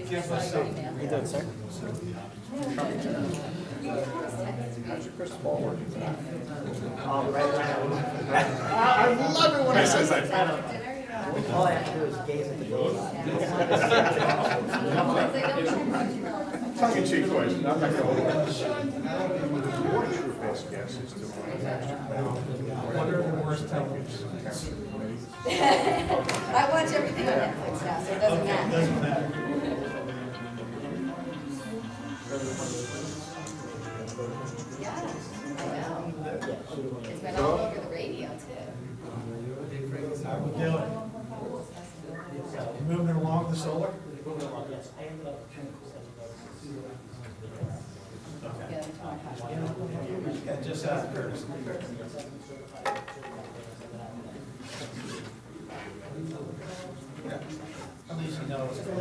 give us some. You did, sir? How's your crystal ball working tonight? I love it when he says that. All I have to do is gaze at the door. Tongue in cheek question, I'm not gonna hold it. What is your best guess as to What are the worst television? I watch everything on Netflix now, so it doesn't matter. Doesn't matter. Yeah, I know. It's been all over the radio too. How we doing? Moving along the solar? Yeah, just out of courtesy. Yeah, at least you know what's going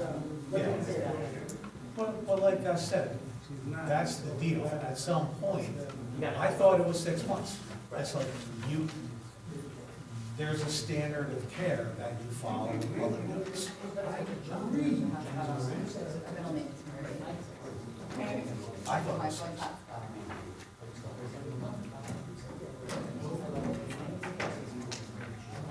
on. Yeah. Well, like I said, that's the deal. At some point, I thought it was 6 months. That's like there's a standard of care that you follow in other units. I thought it was 6.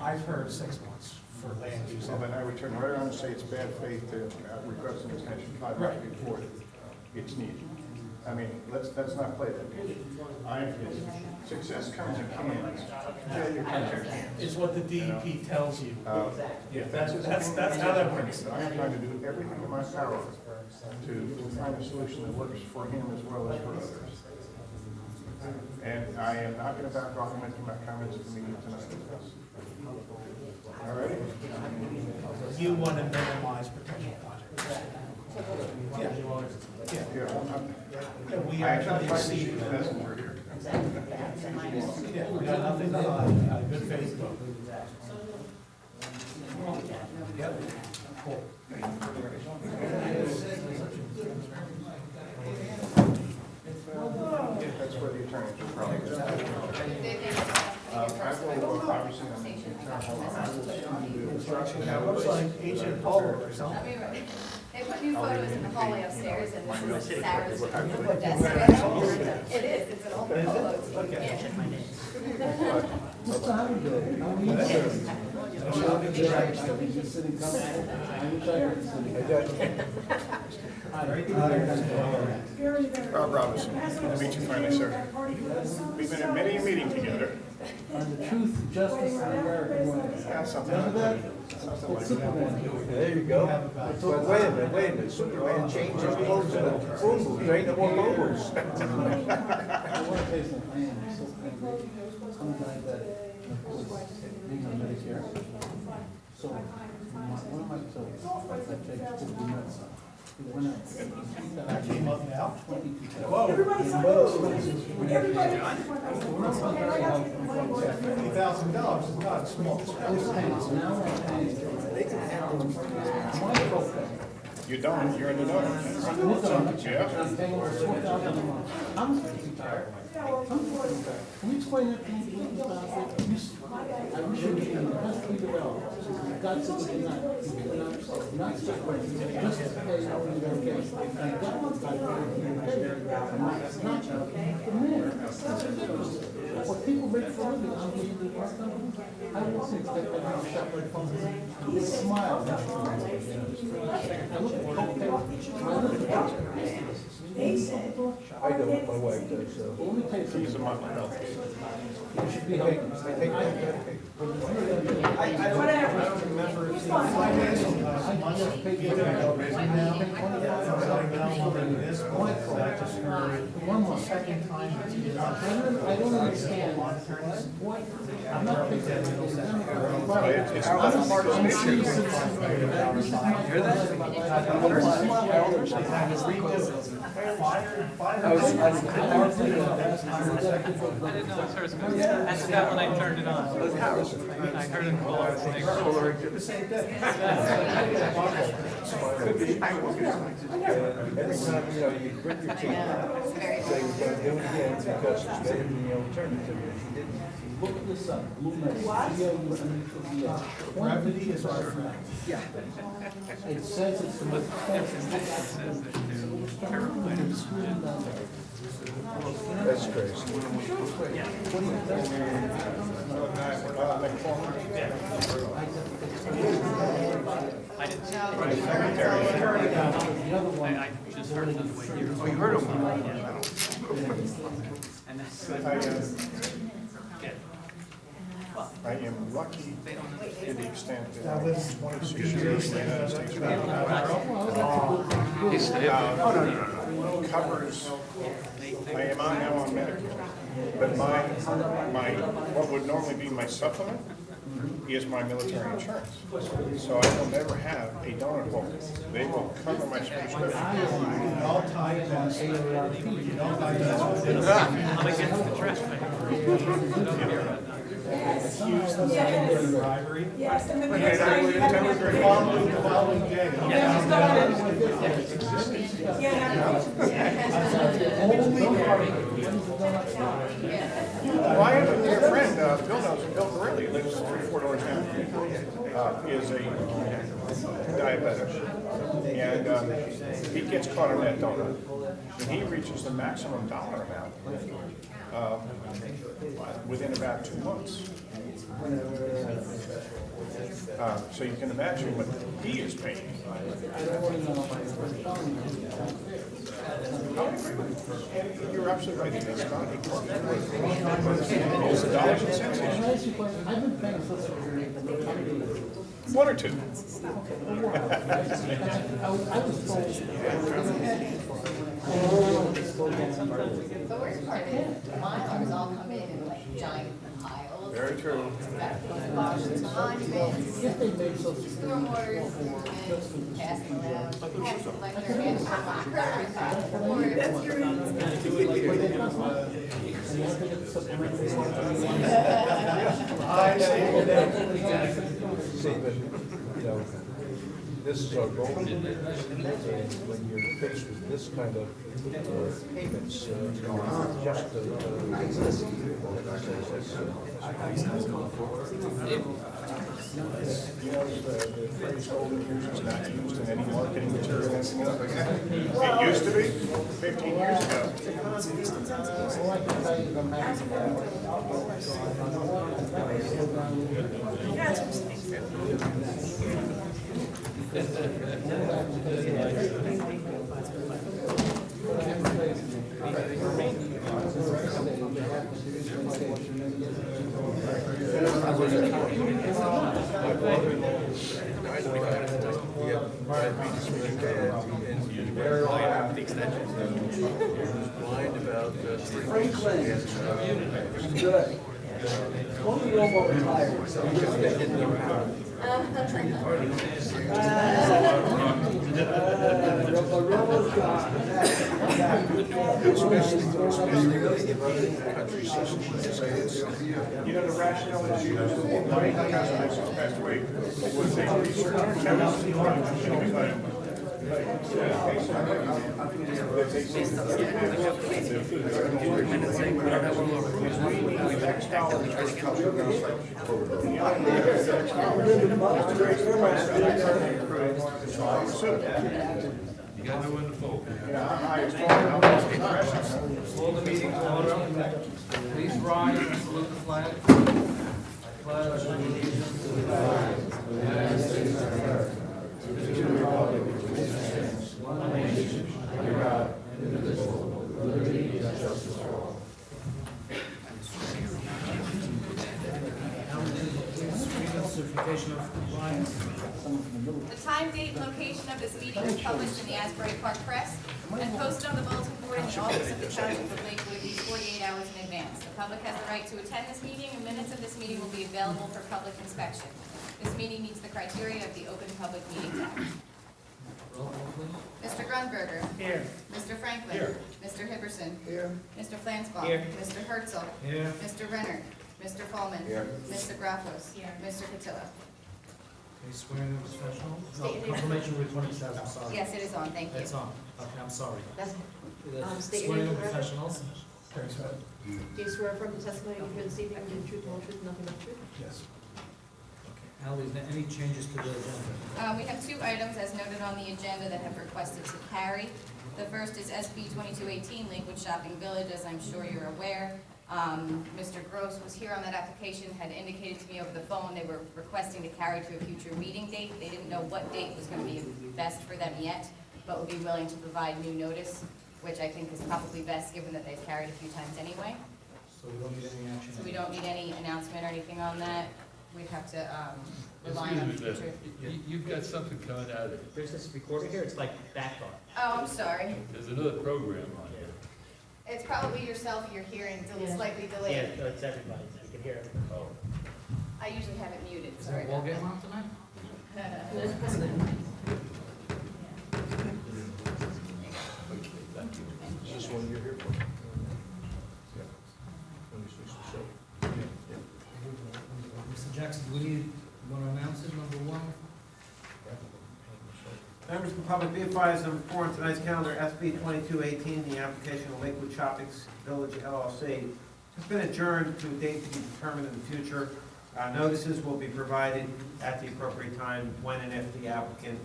I've heard 6 months for land use. So then I would turn right around and say it's bad faith to request an extension 5 months before it's needed. I mean, let's not play that game. Success comes in cans. Failure comes in cans. It's what the DEP tells you. Yeah, that's how that works. I'm trying to do everything in my power to find a solution that works for him as well as for others. And I am not going to back off and making my comments at the meeting tonight. All right? You want to minimize potential projects. Yeah. Yeah, we I actually tried to see be the messenger here. Yeah, we got nothing to hide, good faith vote. Yep. Cool. That's where the attorneys are probably. I will, obviously, I'm in town hall. I will send you the instructions. That looks like Agent Polo or something. They put new photos in the hallway upstairs and this is Sarah's desk. It is, it's an old photo. Rob Robinson, good to meet you finally, sir. We've been at many a meeting together. On the truth, justice, and American way. Yeah, something like that. Something like that. There you go. But wait a minute, Superman changed his clothes to the phone booth, there ain't no more phone booths. I want to say something, I am so angry. Some guy that was being on Medicare. So, one of my children, I changed 50 minutes. He went out. That came up now. Whoa. $50,000 is not small. My copay. You don't, you're in the dark. Yeah. I'm paying over $4,000 a month. I'm retired. Can you explain that to me, please? I wish you could best redevelop. God said we cannot, not separate, just to pay our education. And God wants that to not the mayor. What people make for a living, I'm being the part of it. I wasn't expecting to shop like fun. They smile. I look at cocaine, I look at I know what my wife does, so. Let me tell you something. He's a month health. You should be helping. I take that medication. I don't remember if the financial money either raising now, selling now on this one, so I just heard the second time it's been on. I don't understand. What? I'm not taking that. It's not a partisan issue. Hear that? I didn't know it was hers. I forgot when I turned it on. I heard it pull over. The same day. Every time, you know, you grit your teeth, Very say you're gonna do it again because it's better than the alternative. If you didn't, Look this up, Blue Metal. Gravity is our friend. It says it's the most expensive. that's crazy. I didn't see it. The other one, I just heard it on the way here. Oh, you heard of him? And that's, yeah. I am lucky to the extent that Now, I this was 26 years in the United States. Covers, I am on now on Medicare, but my, what would normally be my supplement is my military insurance. So I will never have a donut hole. They will cover my prescription. All tied to AARP. You don't like that. I'm against the trash man. Bribery. Yes, and the Okay, next that time would you have tell me to very get Following the following day. Well, I have a dear friend, Bill knows him, Bill Borelli, lives 3-4 doors down, is a diabetic. And he gets caught on that donut. And he reaches the maximum dollar amount within about 2 months. So you can imagine what he is paying. And you're absolutely right, it's not a cost. It's the dollars and cents Can issue. I ask you a question? I've been paying Social Security for 20 years. 1 or 2. I was told. The worst part is, milers all come in like giant piles. Very true. Monuments, If they made Social Security. stormwater, pass them around, pass like their hands on or if it's your See, but, you know, this is our goal. And when you're faced with this kind of payments, just You know, the phrase golden years is not used in any marketing material anymore. It used to be 15 years ago. All I can tell you is I'm happy. blind about Good. Tony Romo retired. Romo's gone. You know, the rationale is used, my cousin actually passed away, was a researcher, chemist, You got no one to fold. Hold the meeting to order. Please rise and salute the flag. Pledge allegiance to the flag of the United States of America, to the republic which stands one nation, under God, indivisible, with liberty and justice for all. Certification of compliance. The time, date, and location of this meeting is published in the Asbury Park Press and posted on the bulletin board in the office of the Township of Lakewood at least 48 hours in advance. The public has the right to attend this meeting, and minutes of this meeting will be available for public inspection. This meeting meets the criteria of the Open Public Meetings Act. Mr. Grunberger. Here. Mr. Franklin. Here. Mr. Hipperson. Here. Mr. Flansbrough. Here. Mr. Herzl. Here. Mr. Renner. Mr. Fallman. Here. Mr. Graffos. Mr. Cotillo. Okay, swearing in professional? State No, your name. confirmation recording says, I'm sorry. Yes, it is on, thank you. It's on. Okay, I'm sorry. That's, state your Swearing name in for the record. professionals? Do you swear affirm the testimony you give this evening will be the truth, the whole truth, and nothing but the truth? Yes. Okay. Ally, is there any changes to the agenda? We have 2 items as noted on the agenda that have requested to carry. The first is SB 2218, Lakewood Shopping Village, as I'm sure you're aware. Mr. Gross was here on that application, had indicated to me over the phone they were requesting to carry to a future meeting date. They didn't know what date was going to be best for them yet, but would be willing to provide new notice, which I think is probably best given that they've carried a few times anyway. So we don't need any action? So we don't need any announcement or anything on that. We'd have to rely on Excuse me, future. you've got something coming out of it. There's this recorder here, it's like backed on. Oh, I'm sorry. There's another program on here. It's probably yourself you're hearing, it's Yeah. slightly Yeah, delayed. no, it's everybody, you can hear it. Oh. I usually have it muted, Is sorry there a ball about game on tonight? that. Okay, thank you. Is this one you're here for? Yeah. When you switch the show. Mr. Jackson, do we need, you want to announce it, number 1? Members of the public, be advised, number 4 on tonight's calendar, SB 2218, the application of Lakewood Shopping Village LLC, has been adjourned to a date to be determined in the future. Notices will be provided at the appropriate time when and if the applicant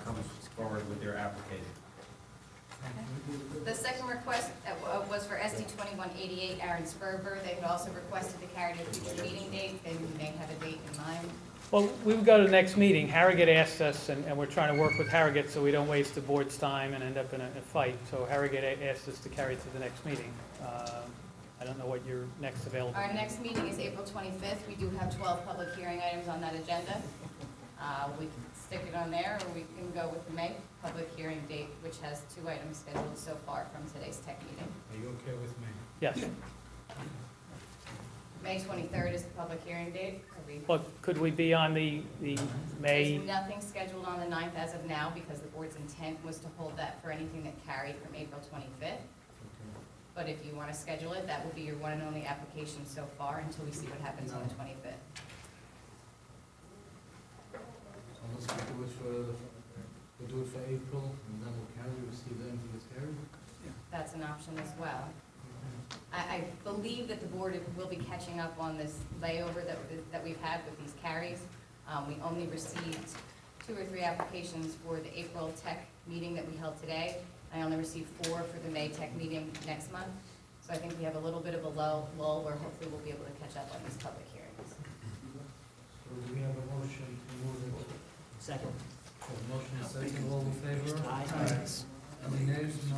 comes forward with their application. The second request was for SD 2188, Aaron Sperber. They had also requested to carry to a future meeting date. They may have a date in mind. Well, we would go to the next meeting. Harrogate asked us, and we're trying to work with Harrogate so we don't waste the board's time and end up in a fight. So Harrogate asked us to carry it to the next meeting. I don't know what your next available. Our next meeting is April 25th. We do have 12 public hearing items on that agenda. We can stick it on there, or we can go with the May public hearing date, which has 2 items scheduled so far from today's tech meeting. Are you okay with me? Yes. May 23rd is the public hearing date. Well, could we be on the May? There's nothing scheduled on the 9th as of now because the board's intent was to hold that for anything that carried from April 25th. But if you want to schedule it, that will be your one and only application so far until we see what happens on the 25th. So let's do it for April, and then we'll carry, we'll see if anything is carried. That's an option as well. I believe that the board will be catching up on this layover that we've had with these carries. We only received 2 or 3 applications for the April tech meeting that we held today. I only received 4 for the May tech meeting next month. So I think we have a little bit of a lull where hopefully we'll be able to catch up on these public hearings. So do we have a motion to move it? Second. So motion is second, all in favor? Aye. Any nays? No?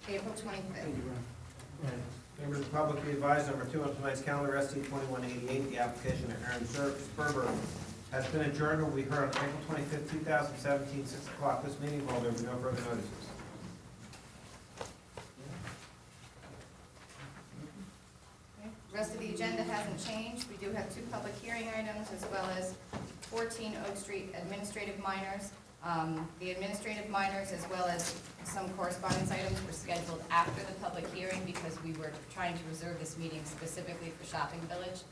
April 25th. Members of the public, be advised, number 2 on tonight's calendar, SB 2188, the application of Aaron Sperber has been adjourned and will be heard on April 25th, 2017, 6 o'clock. This meeting will, there will be no further notices. Rest of the agenda hasn't changed. We do have 2 public hearing items as well as 14 Oak Street administrative minors. The administrative minors as well as some correspondence items were scheduled after the public hearing because we were trying to reserve this meeting specifically for Shopping Village.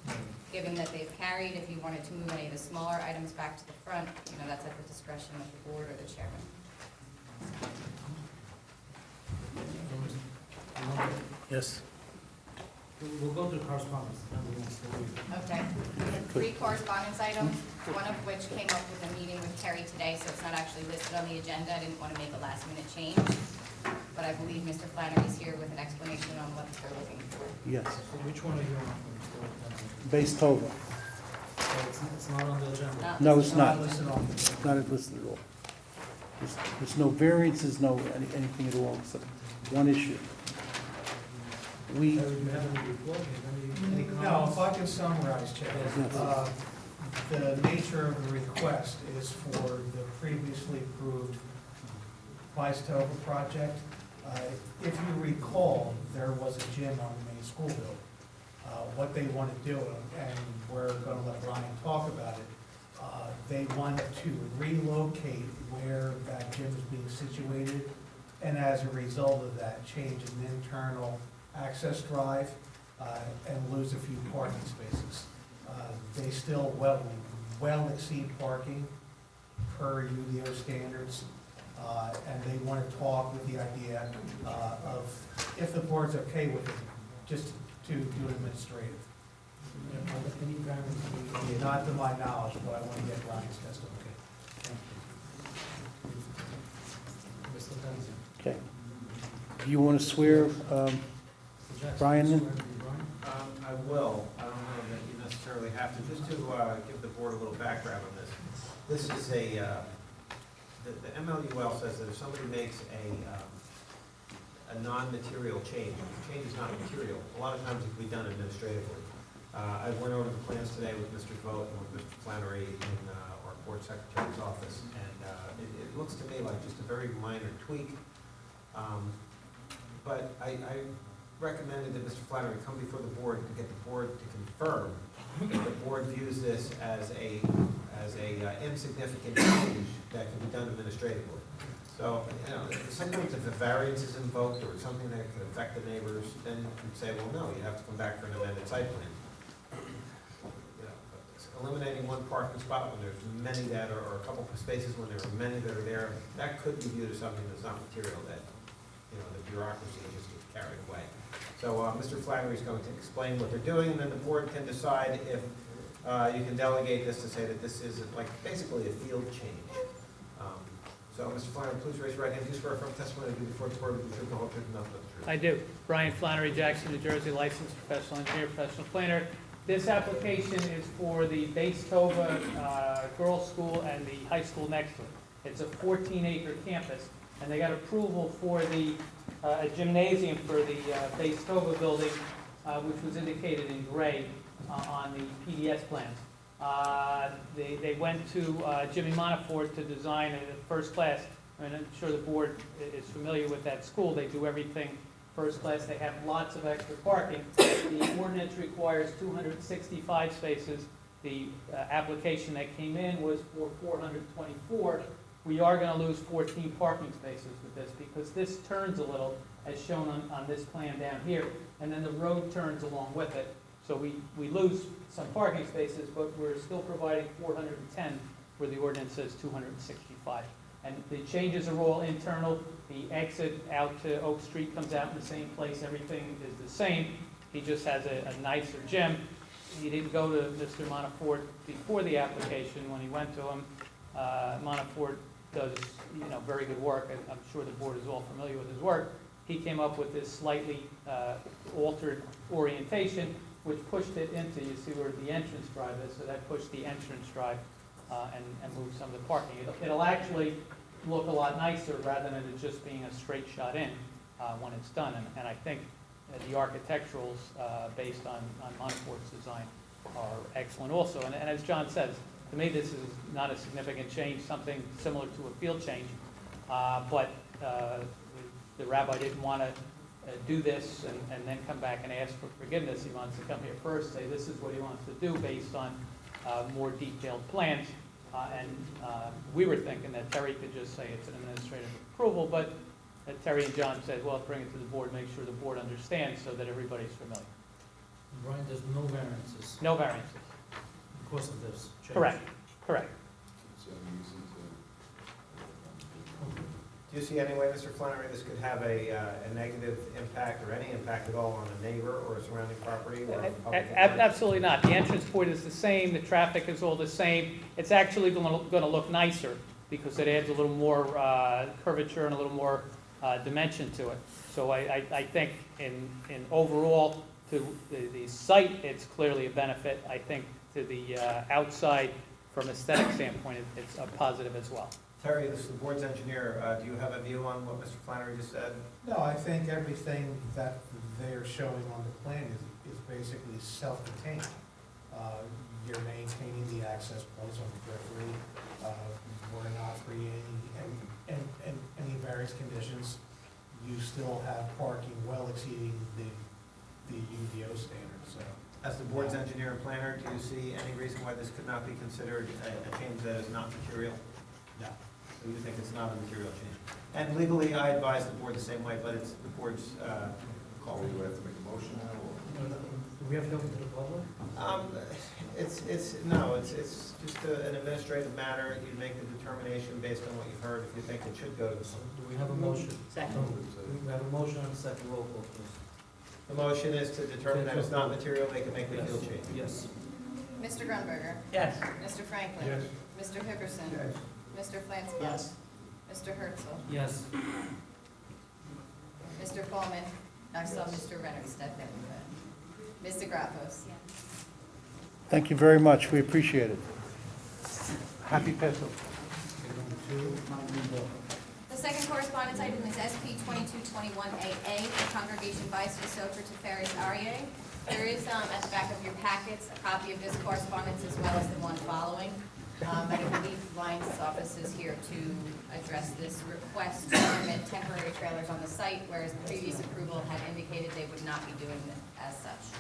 Given that they've carried, if you wanted to move any of the smaller items back to the front, that's at the discretion of the board or the chairman. Yes. We'll go to the correspondence, then we'll leave. Okay. We have 3 correspondence items, one of which came up with a meeting with Terry today, so it's not actually listed on the agenda. I didn't want to make a last-minute change. But I believe Mr. Flannery's here with an explanation on what they're looking for. Yes, So which one are you on? base Tova. So it's not on the agenda? No, it's not. Listed on the It's not listed at all. There's no variances, no anything at all, except one issue. We, Terry, do you have any report? Do you have any No, comments? if I can summarize, Chair, Yes. the nature of the request is for the previously approved Weistova project. If you recall, there was a gym on the main school building. What they want to do, and we're going to let Ryan talk about it, they want to relocate where that gym is being situated, and as a result of that, change an internal access drive and lose a few parking spaces. They still well exceed parking per UDO standards. And they want to talk with the idea of, if the board's okay with it, just to do administrative. Not to my knowledge, but I want to get Ryan's testimony. Okay. Do you want to swear Brian in? I will. I don't know that you necessarily have to. Just to give the board a little background on this. This is the MLUL says that if somebody makes a non-material change, the change is not material, a lot of times it can be done administratively. I went over the plans today with Mr. Vogt and with Mr. Flannery in our board secretary's office, and it looks to me like just a very minor tweak. But I recommended that Mr. Flannery come before the board to get the board to confirm that the board views this as a insignificant change that can be done administratively. So, you know, sometimes if a variance is invoked or something that could affect the neighbors, then you'd say, well, no, you have to come back for an amended site plan. You know, eliminating one parking spot when there's many that are, or a couple of spaces when there are many that are there, that could be viewed as something that's not material, that, you know, the bureaucracy just gets carried away. So Mr. Flannery is going to explain what they're doing, and then the board can decide if you can delegate this to say that this is like basically a field change. So Mr. Flannery, please raise your right hand. Do you swear affirm testimony to give before the board with the truth, the whole truth, and nothing but the truth? I do. Brian Flannery, Jackson, New Jersey, licensed professional engineer, professional planner. This application is for the Base Tova Girls School and the high school next to it. It's a 14-acre campus, and they got approval for the a gymnasium for the Base Tova building, which was indicated in gray on the PDS plans. They went to Jimmy Montefiore to design a first class. I mean, I'm sure the board is familiar with that school. They do everything first class. They have lots of extra parking. The ordinance requires 265 spaces. The application that came in was for 424. We are going to lose 14 parking spaces with this because this turns a little, as shown on this plan down here, and then the road turns along with it. So we lose some parking spaces, but we're still providing 410 where the ordinance says 265. And the changes are all internal. The exit out to Oak Street comes out in the same place. Everything is the same. He just has a nicer gym. He didn't go to Mr. Montefiore before the application. When he went to him, Montefiore does, you know, very good work. I'm sure the board is all familiar with his work. He came up with this slightly altered orientation, which pushed it into, you see where the entrance drive is, so that pushed the entrance drive and moved some of the parking. It'll actually look a lot nicer rather than it just being a straight shot in when it's done. And I think the architecturals based on Montefiore's design are excellent also. And as John says, to me this is not a significant change, something similar to a field change, but the rabbi didn't want to do this and then come back and ask for forgiveness. He wants to come here first, say this is what he wants to do based on more detailed plans. We were thinking that Terry could just say it's an administrative approval, but Terry and John said, well, bring it to the board, make sure the board understands so that everybody's familiar. Brian, there's no variances No variances. because of this change? Correct, correct. Do you see any way, Mr. Flannery, this could have a negative impact or any impact at all on a neighbor or a surrounding property or a public entrance? Absolutely not. The entrance point is the same, the traffic is all the same. It's actually going to look nicer because it adds a little more curvature and a little more dimension to it. So I think in overall to the site, it's clearly a benefit. I think to the outside, from aesthetic standpoint, it's a positive as well. Terry, this is the board's engineer. Do you have a view on what Mr. Flannery just said? No, I think everything that they're showing on the plan is basically self-contained. You're maintaining the access points on the periphery. We're not creating any various conditions. You still have parking well exceeding the UDO standards, so. As the board's engineer and planner, do you see any reason why this could not be considered a change that is not material? No. So you think it's not a material change? And legally, I advise the board the same way, but it's the board's call. Do we have to make a motion now, or? we have to open to the public? It's just an administrative matter. You make the determination based on what you've heard, if you think it should go to the public. Do we have a motion? Second. We have a motion and a second roll call, please. The motion is to determine that it's not material, they can make the deal change. Yes. Mr. Grunberger. Yes. Mr. Franklin. Yes. Mr. Hipperson. Yes. Mr. Flansbrough. Yes. Mr. Herzl. Yes. Mr. Coleman. I saw Mr. Renner step in. Ms. DeGraffos. Thank you very much, we appreciate it. Happy Passover. The second correspondence item is SP 2221AA, the Congregation Vice de Soter Tiferes Aryeh. There is, at the back of your packets, a copy of this correspondence as well as the one following. I believe Lyons' office is here to address this request to permit temporary trailers on the site, whereas the previous approval had indicated they would not be doing it as such.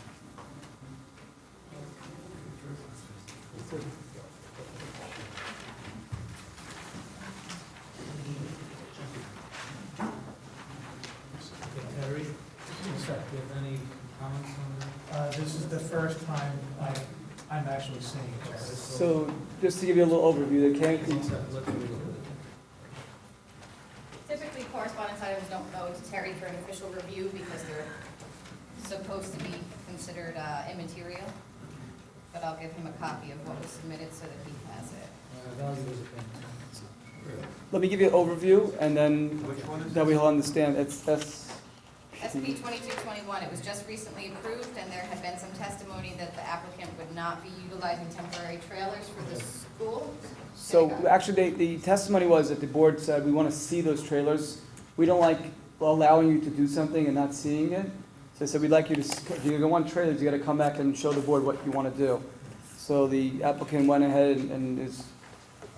Terry, do you have any comments on that? This is the first time I'm actually seeing it. So, just to give you a little overview, they can't, Let's read it. Typically, correspondence items don't go to Terry for an official review because they're supposed to be considered immaterial. But I'll give him a copy of what was submitted so that he has it. Value his opinion. let me give you an overview, and then Which one is that we'll understand. It's SB 2221, it was just recently approved, and there had been some testimony that the applicant would not be utilizing temporary trailers for the school. So actually, the testimony was that the board said, we want to see those trailers. We don't like allowing you to do something and not seeing it. So they said, we'd like you to, if you want trailers, you got to come back and show the board what you want to do. So the applicant went ahead and is.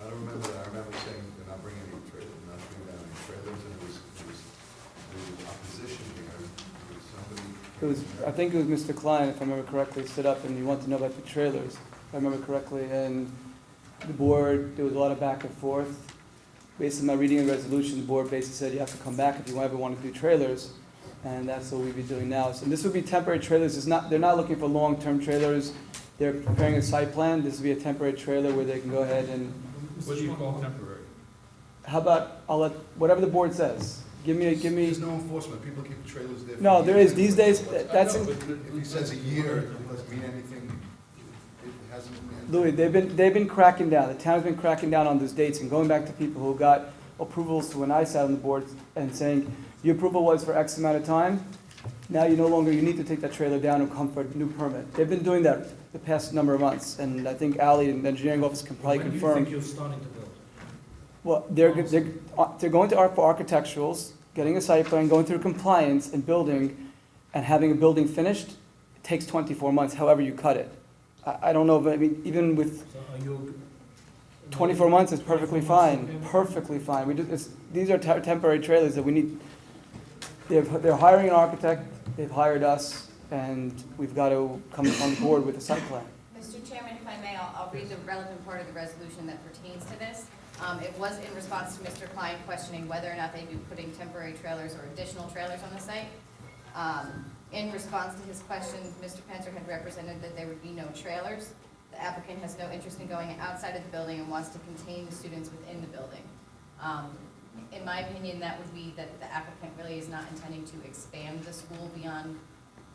I don't remember that. I remember saying they're not bringing any trailers, they're not bringing down any trailers, and there was opposition here. There was somebody. I think it was Mr. Klein, if I remember correctly, stood up and he wanted to know about the trailers, if I remember correctly. And the board, there was a lot of back and forth. Based on my reading of the resolution, the board basically said you have to come back if you ever want to do trailers. And that's what we'd be doing now. So this would be temporary trailers. They're not looking for long-term trailers. They're preparing a site plan. This would be a temporary trailer where they can go ahead and. What do you call temporary? How about, I'll let, whatever the board says. Give me. There's no enforcement, people keep the trailers there. for No, there years. is. These days, that's. I know, but If he says a year, it doesn't mean anything, it hasn't. Louis, they've been cracking down. The town's been cracking down on those dates and going back to people who got approvals when I sat on the board and saying, your approval was for X amount of time. Now you need to take that trailer down and come for a new permit. They've been doing that the past number of months, and I think Ally in the engineering office can probably When do you confirm. think you're starting to build? Well, they're going to for architecturals, getting a site plan, going through compliance and building, and having a building finished, it takes 24 months, however you cut it. I don't know, but I mean, even with So are you? 24 months is perfectly fine, perfectly fine. These are temporary trailers that we need. They're hiring an architect, they've hired us, and we've got to come on board with a site plan. Mr. Chairman, if I may, I'll read the relevant part of the resolution that pertains to this. It was in response to Mr. Klein questioning whether or not they'd be putting temporary trailers or additional trailers on the site. In response to his question, Mr. Penzer had represented that there would be no trailers. The applicant has no interest in going outside of the building and wants to contain the students within the building. In my opinion, that would be that the applicant really is not intending to expand the school beyond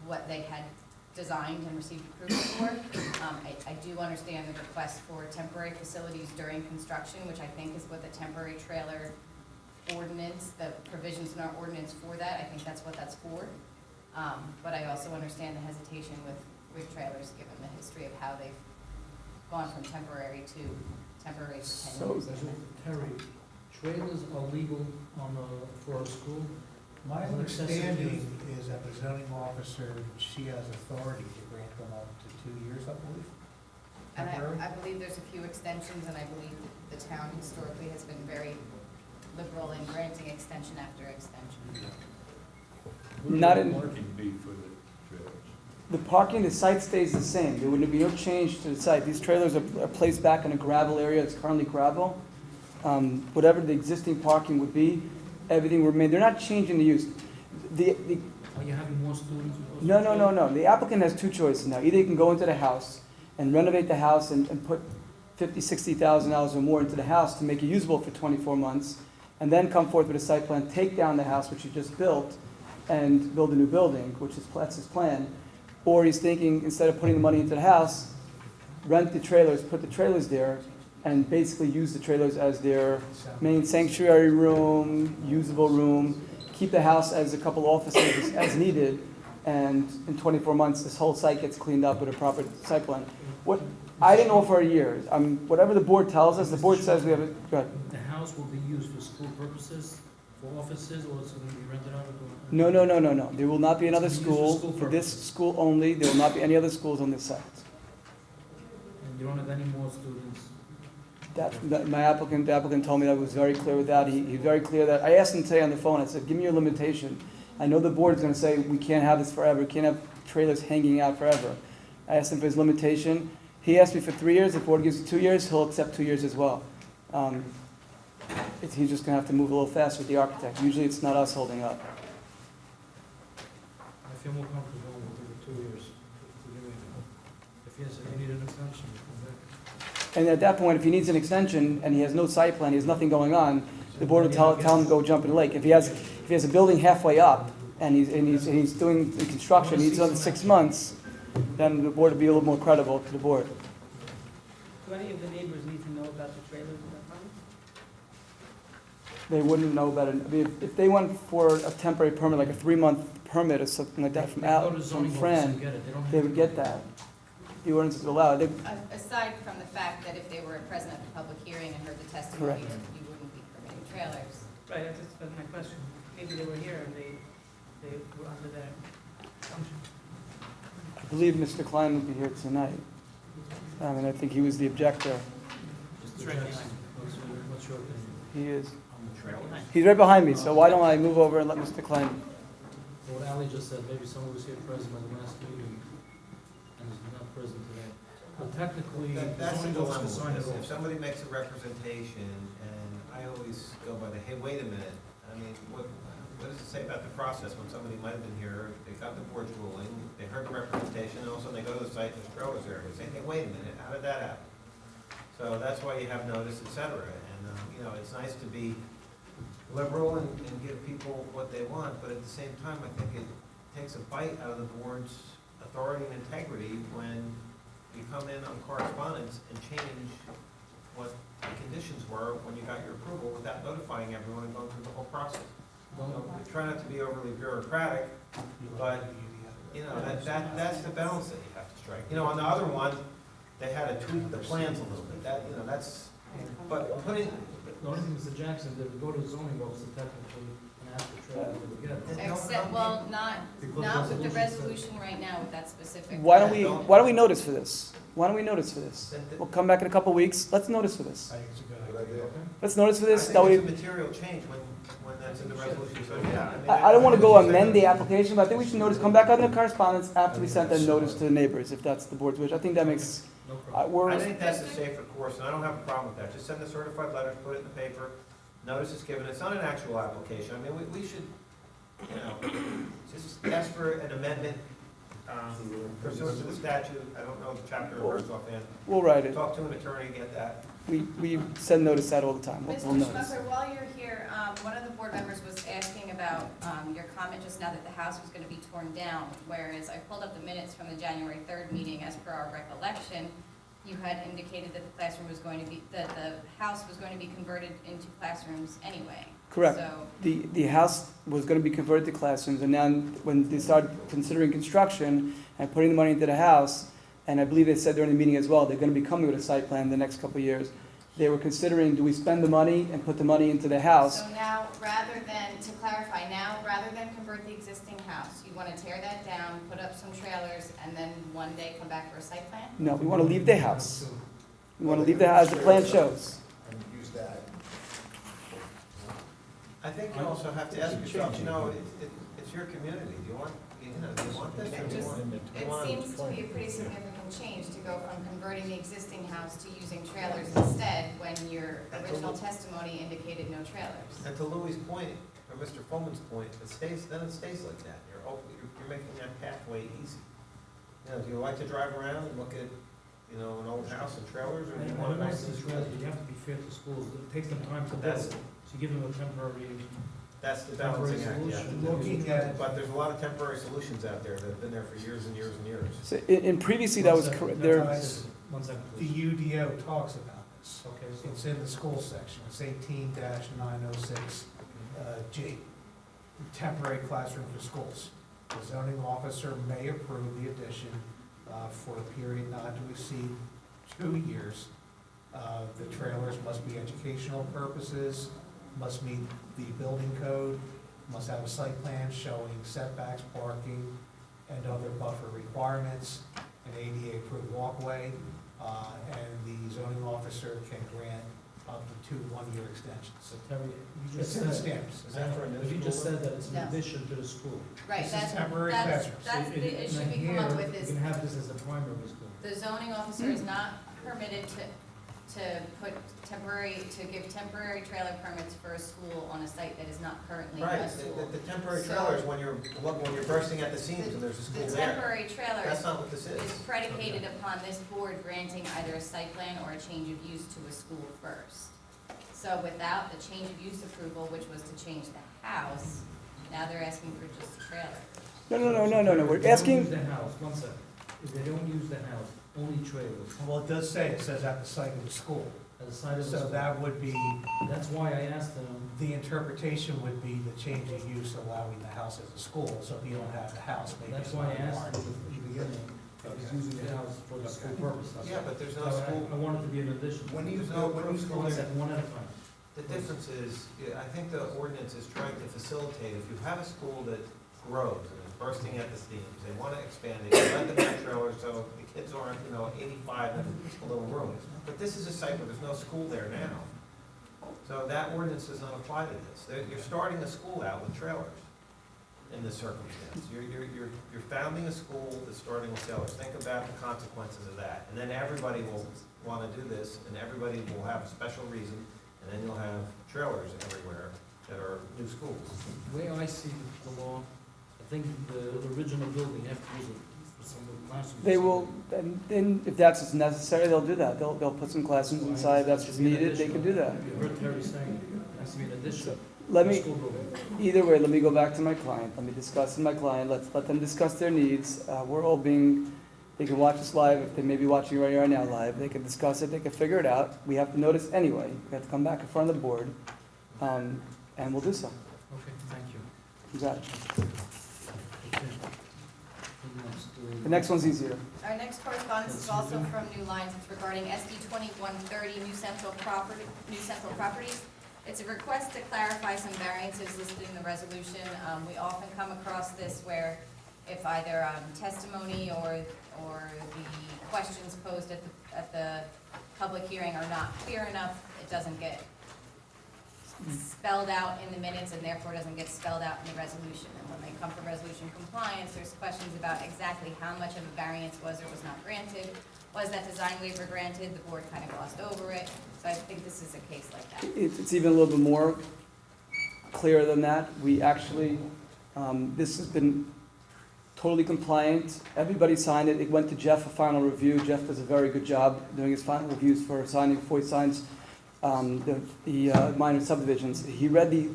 what they had designed and received approval for. I do understand the request for temporary facilities during construction, which I think is what the temporary trailer ordinance, the provisions in our ordinance for that, I think that's what that's for. But I also understand the hesitation with trailers, given the history of how they've gone from temporary to 10 years. So, Terry, trailers are legal for a school? My As an understanding is that the zoning officer, she has authority to grant them up to 2 years, I believe. And Temporary? I believe there's a few extensions, and I believe the town historically has been very liberal in granting extension after extension. Not in- Parking be for the trailers? The parking, the site stays the same. There would be no change to the site. These trailers are placed back in a gravel area. It's currently gravel. Whatever the existing parking would be, everything remained. They're not changing the use. Are you having more students? because No, of no, no, no. The applicant has two choices now. Either he can go into the house and renovate the house and put $50,000-$60,000 or more into the house to make it usable for 24 months, and then come forth with a site plan, take down the house which he just built, and build a new building, that's his plan. Or he's thinking, instead of putting the money into the house, rent the trailers, put the trailers there, and basically use the trailers as their main sanctuary room, usable room, keep the house as a couple offices as needed, and in 24 months, this whole site gets cleaned up with a proper site plan. What, I didn't know for a year. Whatever the board tells us, the board says we have a, go ahead. The house will be used for school purposes, for offices, or it's going to be rented out? No, no, no, no, no. There will not be another It's gonna be used for school. school For this purposes. school only, there will not be any other schools on this site. And you don't have any more students? The applicant told me that was very clear with that. He's very clear that, I asked him today on the phone, I said, give me your limitation. I know the board is gonna say, we can't have this forever, we can't have trailers hanging out forever. I asked him for his limitation. He asked me for 3 years. If the board gives it 2 years, he'll accept 2 years as well. He's just gonna have to move a little fast with the architect. Usually it's not us holding up. I feel more comfortable with the 2 years. If yes, if you need an extension, you come back. And at that point, if he needs an extension and he has no site plan, he has nothing going on, the board will tell him to go jump in the lake. If he has a building halfway up and he's doing the construction, he needs another 6 months, then the board will be a little more credible to the board. Do any of the neighbors need to know about the trailers in that money? They wouldn't know about it. I mean, if they went for a temporary permit, like a 3-month permit or something like that from They go to from zoning office Fran, and get it. They don't have they to would go- get that. The ordinance is allowed. Aside from the fact that if they were present at the public hearing and heard the testimony, Correct. you wouldn't be permitting trailers. Right, that's my question. Maybe they were here and they were under that assumption. I believe Mr. Klein would be here tonight. I think he was the objector. Mr. Jackson, what's your opinion? He is. He's right behind me, so why don't I move over and let Mr. Klein? What Ali just said, maybe someone was here present at the last meeting and is not present today. But technically, the That's the zoning office can dilemma sign with it this. If off. somebody makes a representation, and I always go by the, hey, wait a minute, I mean, what does it say about the process when somebody might have been here, they got the board's ruling, they heard the representation, and all of a sudden they go to the site, there's trailers there, they say, hey, wait a minute, how did that happen? So that's why you have notice, et cetera, and, it's nice to be liberal and give people what they want, but at the same time, I think it takes a bite out of the board's authority and integrity when you come in on correspondence and change what the conditions were when you got your approval without notifying everyone and going through the whole process. We try not to be overly bureaucratic, but, that's the balance that you have to strike. On the other one, they had to tweak the plans a little bit, but putting, The only thing, Mr. Jackson, they would go to the zoning office technically and ask for trailer, they would get it. Except, not with the resolution right now with that specific. Why don't we notice for this? Why don't we notice for this? We'll come back in a couple of weeks. Let's notice for this. Let's notice for I this. think That way, it's a material change when that's in the resolution, so yeah. I don't want to go amend the application, but I think we should notice, come back on the correspondence after we sent that notice to the neighbors, if that's the board's wish. I think that makes, No problem. we're, I think that's the safer course, and I don't have a problem with that. Just send the certified letters, put it in the paper, notice is given. It's not an actual application. I mean, we should, just ask for an amendment pursuant to the statute. I don't know the chapter or verse offhand. we'll write it. Talk to an attorney, get that. We send notice out all the time. We'll Mr. notice. Schmucker, while you're here, one of the board members was asking about your comment just now that the house was going to be torn down, whereas I pulled up the minutes from the January 3rd meeting as per our recollection. You had indicated that the classroom was going to be, that the house was going to be converted into classrooms anyway. Correct. So, The house was going to be converted to classrooms, and now when they started considering construction and putting the money into the house, and I believe they said during the meeting as well, they're going to be coming with a site plan in the next couple of years. They were considering, do we spend the money and put the money into the house? so now, to clarify, rather than convert the existing house, you want to tear that down, put up some trailers, and then one day come back for a site plan? No, we want to leave the house. We want to leave the house as the plan shows. And use that. I think you also have to ask yourself, it's your community. Do you want, do you want this? Or do you want, It seems to be a pretty significant change to go from converting the existing house to using trailers instead, when your original testimony indicated no trailers. And to Louis' point, or Mr. Fulman's point, it stays like that. You're you're making that pathway easy. You know, do you like to drive around and look at, you know, an old house and trailers, or do you And want a when I nice? see trailers, you have to be fair to schools, it takes them time to build, That's- so you give them a temporary, That's the balancing act, yeah. solution. Looking at, But there's a lot of temporary solutions out there that have been there for years and years and years. So in previously, that was correct, there, One second, the please. UDO talks about this. Okay, so. It's in the school section, it's 18-906, G, temporary classroom for schools. The zoning officer may approve the addition for a period not to exceed 2 years. The trailers must be educational purposes, must meet the building code, must have a site plan showing setbacks, parking, and other buffer requirements, an ADA-approved walkway, and the zoning officer can grant up to 2 one-year extensions. So Terry, you It's just in the said, standards. Is that for a new but you just school? said that it's an No. addition to the school. Right, This is that's, temporary that's, classrooms. that's So the in- issue in we come up here, with is, You can have this as a primary school. the zoning officer is not permitted to put to give temporary trailer permits for a school on a site that is not currently Right, a school. the temporary So- trailers, when you're bursting at the seams and there's a school The there. temporary trailer That's not what this is is. predicated upon this board granting either a site plan or a change of use to a school first. So without the change of use approval, which was to change the house, now they're asking for just a trailer. no, we're If they don't asking, use the house, one second, if they don't use the house, only trailers, Well, it does say, it says at the site of the school. at the side of the So school. that would be, That's why I asked them, the interpretation would be the change of use allowing the house as a school. So if you don't have the house, maybe that's it's why I not asked required. them in the beginning, if he's using the house for the school purpose. Yeah, but there's So no I school. wanted to be an addition. When you There's go, no when you approved go One there, second, one at a time. The difference is, I think the ordinance is trying to facilitate, if you have a school that grows and is bursting at the seams, they want to expand, they can let them have trailers so the kids aren't, 85 in a little room. But this is a site where there's no school there now. So that ordinance does not apply to this. You're starting a school out with trailers in this circumstance. You're founding a school that's starting with trailers. Think about the consequences of that. And then everybody will want to do this, and everybody will have a special reason, and then you'll have trailers everywhere that are new schools. The way I see the law, I think the original building, you have to use it for some of the classrooms. they will, and then if that's what's necessary, they'll do that. They'll put some classrooms inside, that's what's needed, they can do that. You heard Terry saying, it has to be an addition Let to the me, school building. either way, let me go back to my client, let me discuss with my client, let them discuss their needs. We're all being, they can watch us live, if they may be watching right now live, they can discuss it, they can figure it out. We have to notice anyway, we have to come back in front of the board, and we'll do so. Okay, thank you. You got it. Okay. The next one's easier. Our next correspondence is also from New Lines. It's regarding SD 2130, New Central Properties. It's a request to clarify some variances listed in the resolution. We often come across this where if either testimony or the questions posed at the public hearing are not clear enough, it doesn't get spelled out in the minutes and therefore doesn't get spelled out in the resolution. And when they come for resolution compliance, there's questions about exactly how much of a variance was or was not granted. Was that design waiver granted? The board kind of glossed over it. So I think this is a case like that. It's even a little bit more clear than that. We actually, this has been totally compliant. Everybody signed it. It went to Jeff for final review. Jeff does a very good job doing his final reviews for signing before he signs the minor subdivisions. He read the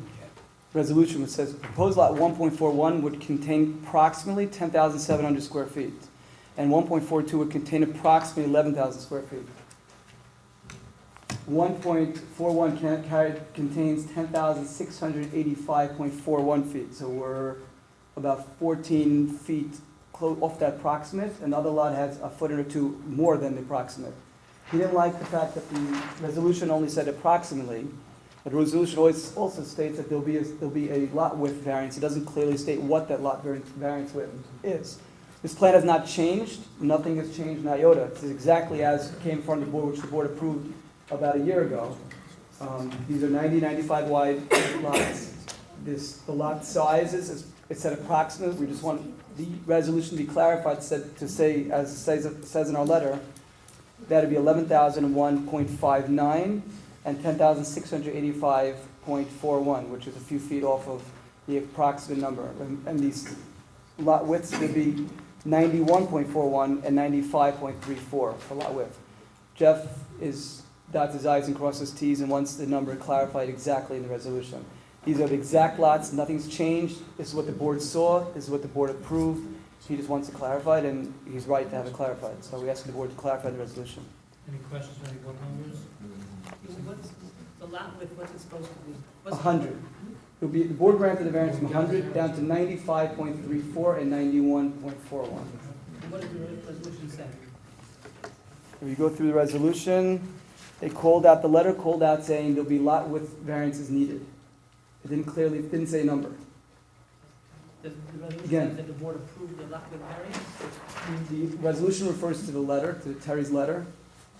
resolution which says proposed lot 1.41 would contain approximately 10,700 square feet, and 1.42 would contain approximately 11,000 square feet. 1.41 contains 10,685.41 feet, so we're about 14 feet off that approximate. Another lot has a foot or two more than the approximate. He didn't like the fact that the resolution only said approximately. The resolution always also states that there'll be a lot width variance. It doesn't clearly state what that lot variance width is. This plan has not changed. Nothing has changed in iota. It's exactly as it came from the board, which the board approved about a year ago. These are 90, 95 wide lots. The lot sizes, it said approximate. We just want the resolution to be clarified, to say, as it says in our letter, that'd be 11,001.59 and 10,685.41, which is a few feet off of the approximate number. And these lot widths would be 91.41 and 95.34 for lot width. Jeff dots his i's and crosses t's and wants the number clarified exactly in the resolution. These are the exact lots, nothing's changed. This is what the board saw, this is what the board approved. He just wants it clarified, and he's right to have it clarified. So we ask the board to clarify the resolution. Any questions on any board members? What's the lot width, what's it supposed to be? What's 100. It'll be, the board granted the variance from 100 down to 95.34 and 91.41. What does the resolution say? If you go through the resolution, they called out, the letter called out saying there'll be lot width variances needed. It didn't say a number. Does the resolution Again. say that the board approved the lot width variance? The resolution refers to the letter, to Terry's letter,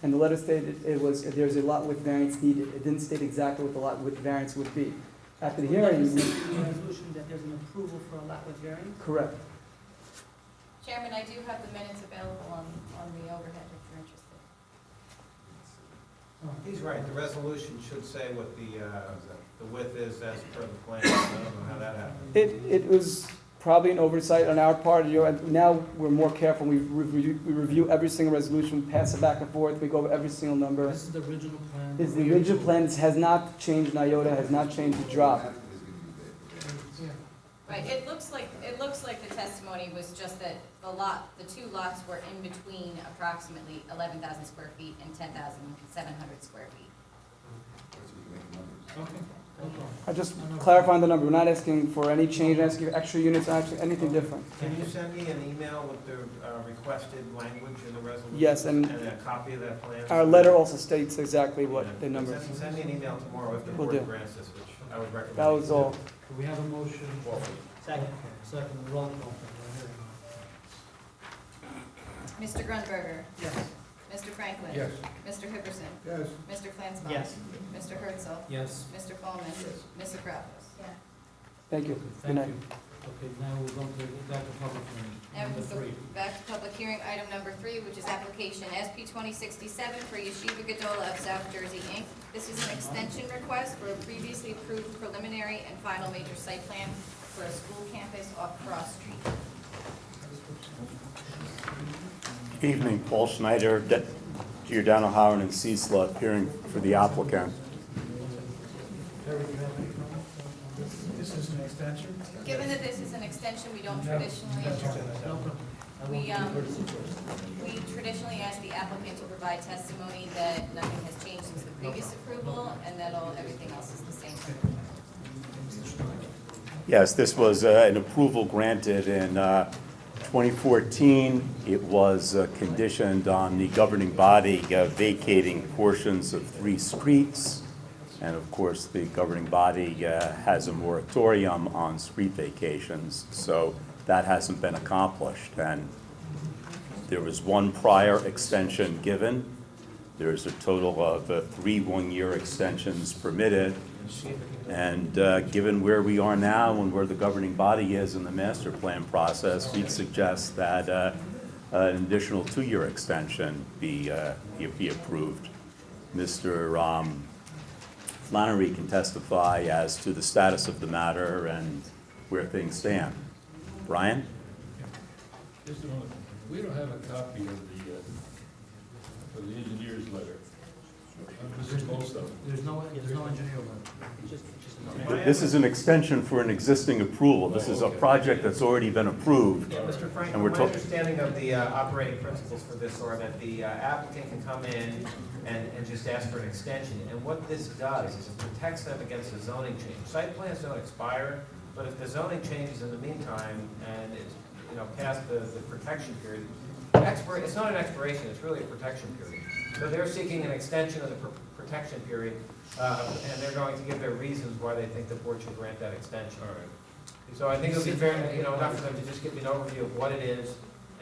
and the letter stated there's a lot width variance needed. It didn't state exactly what the lot width variance would be. After the hearing, Does it say in the resolution that there's an approval for a lot width variance? correct. Chairman, I do have the minutes available on the overhead if you're interested. He's right, the resolution should say what the width is as per the plan. I don't know how that happened. It was probably an oversight on our part. Now we're more careful. We review every single resolution, we pass it back and forth, we go over every single number. This is the original plan. This is the original plan, this has not changed an iota, has not changed a drop. Right, it looks like the testimony was just that the two lots were in between approximately 11,000 square feet and 10,700 square feet. Okay. No problem. I just clarifying the number, we're not asking for any change, we're asking for extra units, not actually anything different. Can you send me an email with the requested language in the resolution? Yes, and a copy of that plan? Our letter also states exactly what the number is. Send me an email tomorrow if the Will board do. grants this, which I would recommend. That was all. Do we have a motion? Second. Second, roll call. Mr. Grunberger. Yes. Mr. Franklin. Yes. Mr. Hipperson. Yes. Mr. Flansbrough. Yes. Mr. Herzl. Yes. Mr. Coleman. Mr. Kraus. Thank you. Good Thank night. you. Okay, now we're going to go back to public hearing. Now Number we go 3. back to public hearing, item number 3, which is application SP 2067 for Yeshiva Gedola of South Jersey, Inc. This is an extension request for a previously approved preliminary and final major site plan for a school campus off Cross Street. Evening, Paul Schneider, Giordano, Howard, and Cecil appearing for the applicant. This is an extension? Given that this is an extension, we don't traditionally, we traditionally ask the applicant to provide testimony that nothing has changed since the previous approval and that everything else is the same. Yes, this was an approval granted in 2014. It was conditioned on the governing body vacating portions of 3 streets. And of course, the governing body has a moratorium on street vacations, so that hasn't been accomplished. And there was 1 prior extension given. There's a total of 3 one-year extensions permitted. And given where we are now and where the governing body is in the master plan process, we'd suggest that an additional 2-year extension be approved. Mr. Flannery can testify as to the status of the matter and where things stand. Brian? We don't have a copy of the engineer's letter. This is most of it. There's no engineer letter. Just This is an extension for an existing approval. This is a project that's already been approved. Yeah, Mr. And Franklin, we're my talking. understanding of the operating principles for this are that the applicant can come in and just ask for an extension. And what this does is it protects them against a zoning change. Site plans don't expire, but if the zoning changes in the meantime and it's, past the protection period, it's not an expiration, it's really a protection period. So they're seeking an extension of the protection period, and they're going to give their reasons why they think the board should grant that extension. All right. So I think it would be fair, enough for them to just give me an overview of what it is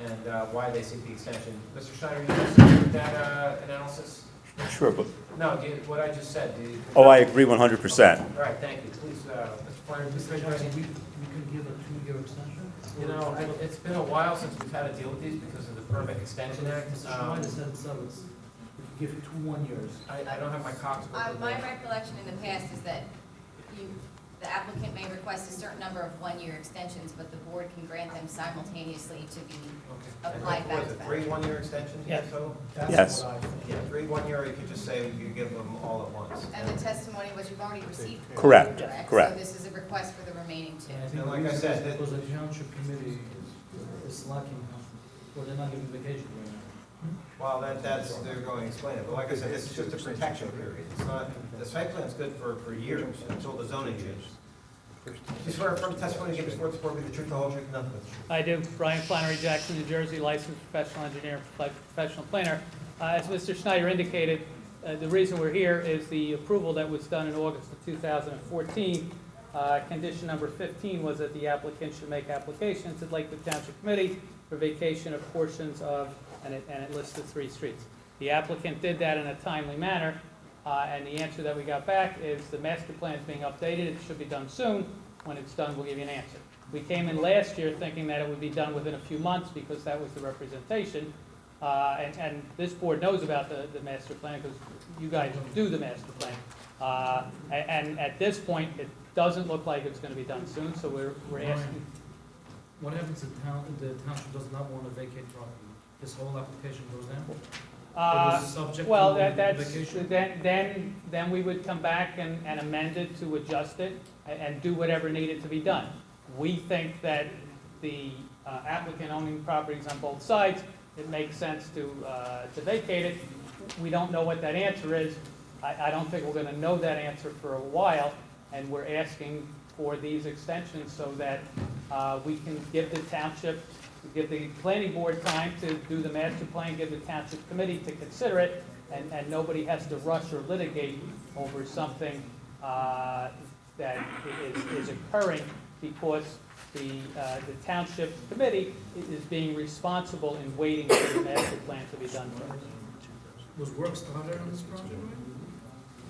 and why they seek the extension. Mr. Schneider, you agree with that analysis? Sure, but, No, what I just said, do you? oh, I agree 100%. All right, thank you. Please, Mr. Flannery, Mr. Johnson, we can give a 2-year extension? It's been a while since we've had to deal with these because of the Permit Extension Act. Mr. Schneider said so, it's, we can give 2 1-years. I don't have my copies. My recollection in the past is that The applicant may request a certain number of one-year extensions, but the board can grant them simultaneously to be applied back Was to it back. 3 one-year extensions? Yes. So, Yes. yeah, 3 1-year, you could just say you give them all at once. And the testimony was you've already received. Correct, So correct. this is a request for the remaining two. And I think And the like I reason said, is that- because the township committee is lacking, or they're not giving vacation right now. Well, they're going to explain it, but like I said, this is just a protection period. It's not, the site plan's good for years, until the zoning changes. You swear affirm the testimony you give before this board will be the truth, the whole truth, and nothing but the truth. I do. Brian Flannery Jackson, New Jersey, licensed professional engineer, professional planner. As Mr. Schneider indicated, the reason we're here is the approval that was done in August of 2014. Condition number 15 was that the applicant should make applications to Lakewood Township Committee for vacation of portions of, and it lists the 3 streets. The applicant did that in a timely manner, and the answer that we got back is the master plan is being updated. It should be done soon. When it's done, we'll give you an answer. We came in last year thinking that it would be done within a few months because that was the representation. And this board knows about the master plan because you guys do the master plan. And at this point, it doesn't look like it's going to be done soon, so we're asking. What happens if the township does not want to vacate property? This whole application goes down? It was subject Well, to that's, vacation? then we would come back and amend it to adjust it and do whatever needed to be done. We think that the applicant owning properties on both sides, it makes sense to vacate it. We don't know what that answer is. I don't think we're gonna know that answer for a while, and we're asking for these extensions so that we can give the township, give the planning board time to do the master plan, give the township committee to consider it, and nobody has to rush or litigate over something that is occurring because the township committee is being responsible in waiting for the master plan to be done first. Was work started on this project?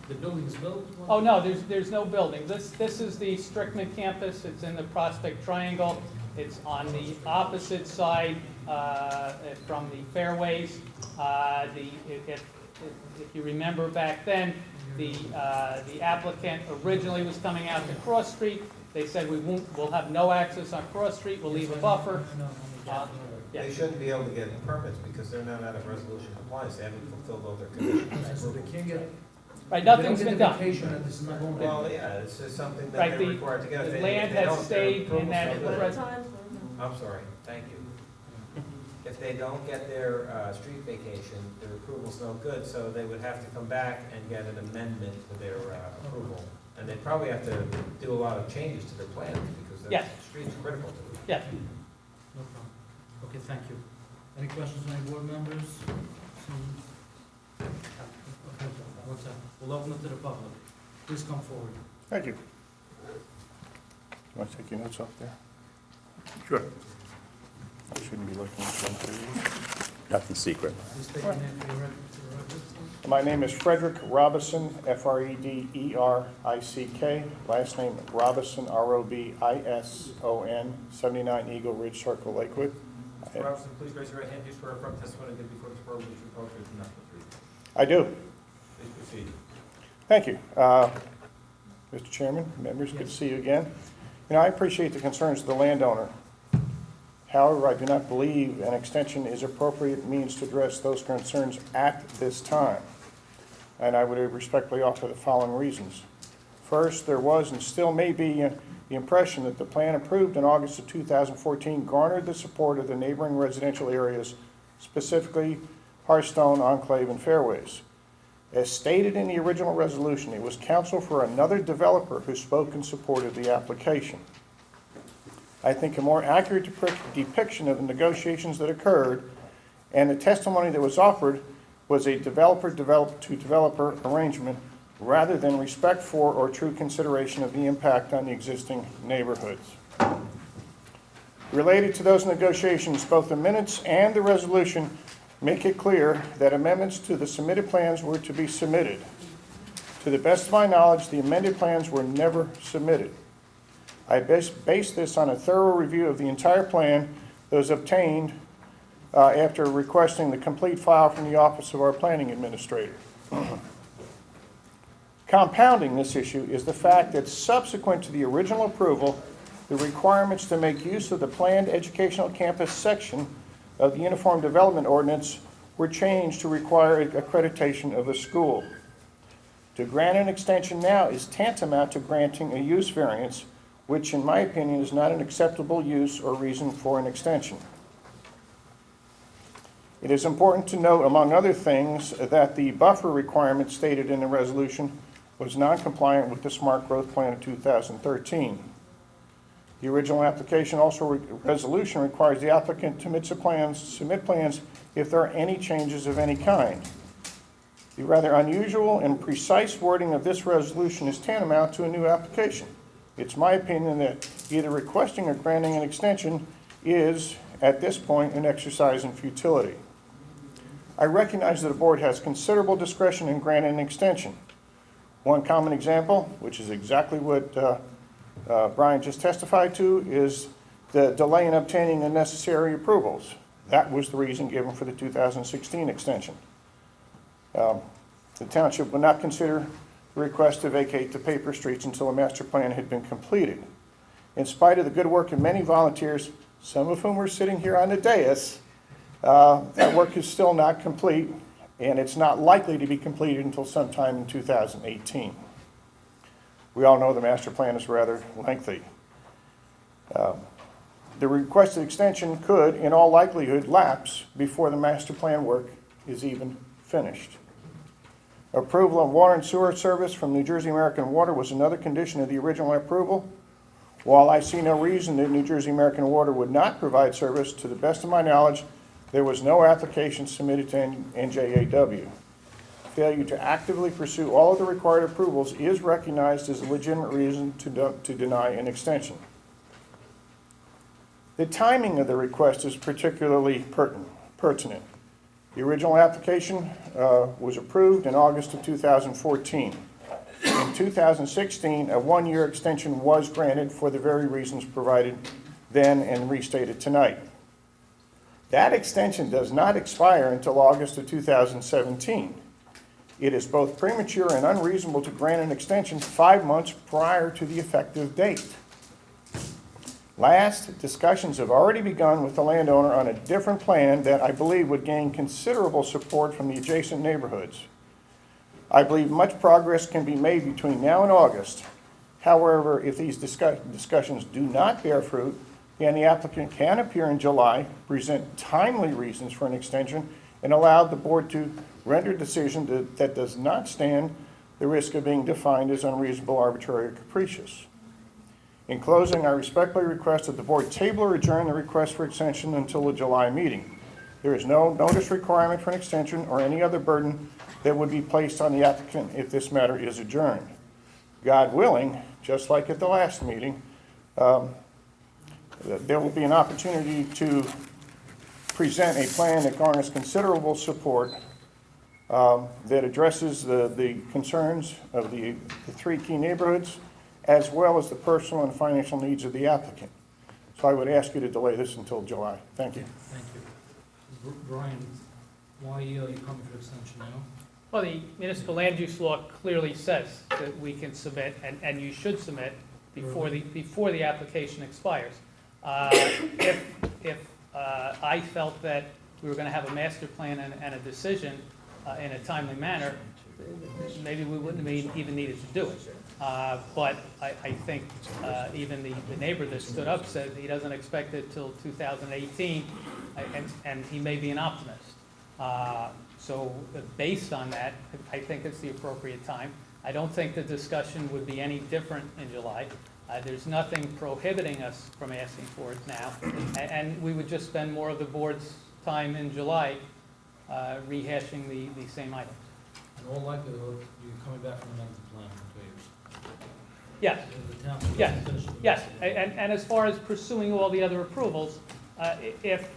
The building is built? Oh, no, there's no building. This is the Strickman campus. It's in the Prospect Triangle. It's on the opposite side from the fairways. If you remember back then, the applicant originally was coming out to Cross Street. They said we'll have no access on Cross Street. We'll leave a buffer. Yeah. They shouldn't be able to get permits because they're not out of resolution compliance. They haven't fulfilled all their conditions. So they can't get. Right, nothing's been done. This is not going Well, to. yeah, it's just something that Right, they're required to get. the If land they has don't, their stayed in approval's that. no good. Time. I'm sorry, thank you. If they don't get their street vacation, their approval's no good, so they would have to come back and get an amendment to their approval. And they'd probably have to do a lot of changes to their plans because their Yes. street's critical to them. Yeah. No problem. Okay, thank you. Any questions from any board members? Okay, what's that? We'll open it to the public. Please come forward. Thank you. You want to take your notes off there? Sure. I shouldn't be looking at them. Nothing secret. Please state your name for the record. My name is Frederick Robison, Frederick. Last name Robison, Robison, 79 Eagle Ridge Circle, Lakewood. Mr. Robinson, please raise your right hand. Do you swear affirm testimony given before this board will be true, the whole truth, and nothing but the truth? I do. Please proceed. Thank you. Mr. Chairman, members, good to see you again. You know, I appreciate the concerns of the landowner. However, I do not believe an extension is appropriate means to address those concerns at this time. And I would respectfully offer the following reasons. First, there was and still may be the impression that the plan approved in August of 2014 garnered the support of the neighboring residential areas, specifically Hearthstone, Enclave, and Fairways. As stated in the original resolution, it was counsel for another developer who spoke in support of the application. I think a more accurate depiction of the negotiations that occurred and the testimony that was offered was a developer-to-developer arrangement rather than respect for or true consideration of the impact on the existing neighborhoods. Related to those negotiations, both the minutes and the resolution make it clear that amendments to the submitted plans were to be submitted. To the best of my knowledge, the amended plans were never submitted. I based this on a thorough review of the entire plan that was obtained after requesting the complete file from the office of our planning administrator. Compounding this issue is the fact that subsequent to the original approval, the requirements to make use of the planned educational campus section of the Uniform Development Ordinance were changed to require accreditation of the school. To grant an extension now is tantamount to granting a use variance, which in my opinion is not an acceptable use or reason for an extension. It is important to note, among other things, that the buffer requirement stated in the resolution was non-compliant with the Smart Growth Plan of 2013. The original application resolution requires the applicant to submit plans if there are any changes of any kind. The rather unusual and precise wording of this resolution is tantamount to a new application. It's my opinion that either requesting or granting an extension is, at this point, an exercise in futility. I recognize that the board has considerable discretion in granting an extension. One common example, which is exactly what Brian just testified to, is the delay in obtaining the necessary approvals. That was the reason given for the 2016 extension. The township would not consider the request to vacate the paper streets until a master plan had been completed. In spite of the good work of many volunteers, some of whom were sitting here on the dais, that work is still not complete, and it's not likely to be completed until sometime in 2018. We all know the master plan is rather lengthy. The requested extension could, in all likelihood, lapse before the master plan work is even finished. Approval of water and sewer service from New Jersey American Water was another condition of the original approval. While I see no reason that New Jersey American Water would not provide service, to the best of my knowledge, there was no application submitted to NJAW. Failure to actively pursue all of the required approvals is recognized as a legitimate reason to deny an extension. The timing of the request is particularly pertinent. The original application was approved in August of 2014. In 2016, a one-year extension was granted for the very reasons provided then and restated tonight. That extension does not expire until August of 2017. It is both premature and unreasonable to grant an extension 5 months prior to the effective date. Last, discussions have already begun with the landowner on a different plan that I believe would gain considerable support from the adjacent neighborhoods. I believe much progress can be made between now and August. However, if these discussions do not bear fruit, then the applicant can appear in July, present timely reasons for an extension, and allow the board to render a decision that does not stand the risk of being defined as unreasonable, arbitrary, or capricious. In closing, I respectfully request that the board table or adjourn the request for extension until the July meeting. There is no notice requirement for an extension or any other burden that would be placed on the applicant if this matter is adjourned. God willing, just like at the last meeting, there will be an opportunity to present a plan that garners considerable support that addresses the concerns of the three key neighborhoods, as well as the personal and financial needs of the applicant. So I would ask you to delay this until July. Thank you. Thank you. Brian, why are you coming for extension now? Well, the municipal land use law clearly says that we can submit, and you should submit, before the application expires. If I felt that we were going to have a master plan and a decision in a timely manner, maybe we wouldn't have even needed to do it. But I think even the neighbor that stood up said he doesn't expect it till 2018, and he may be an optimist. So based on that, I think it's the appropriate time. I don't think the discussion would be any different in July. There's nothing prohibiting us from asking for it now, and we would just spend more of the board's time in July rehashing the same items. In all likelihood, you're coming back from another plan in 2 years. Yes, The town- yes, and as far as pursuing all the other approvals, if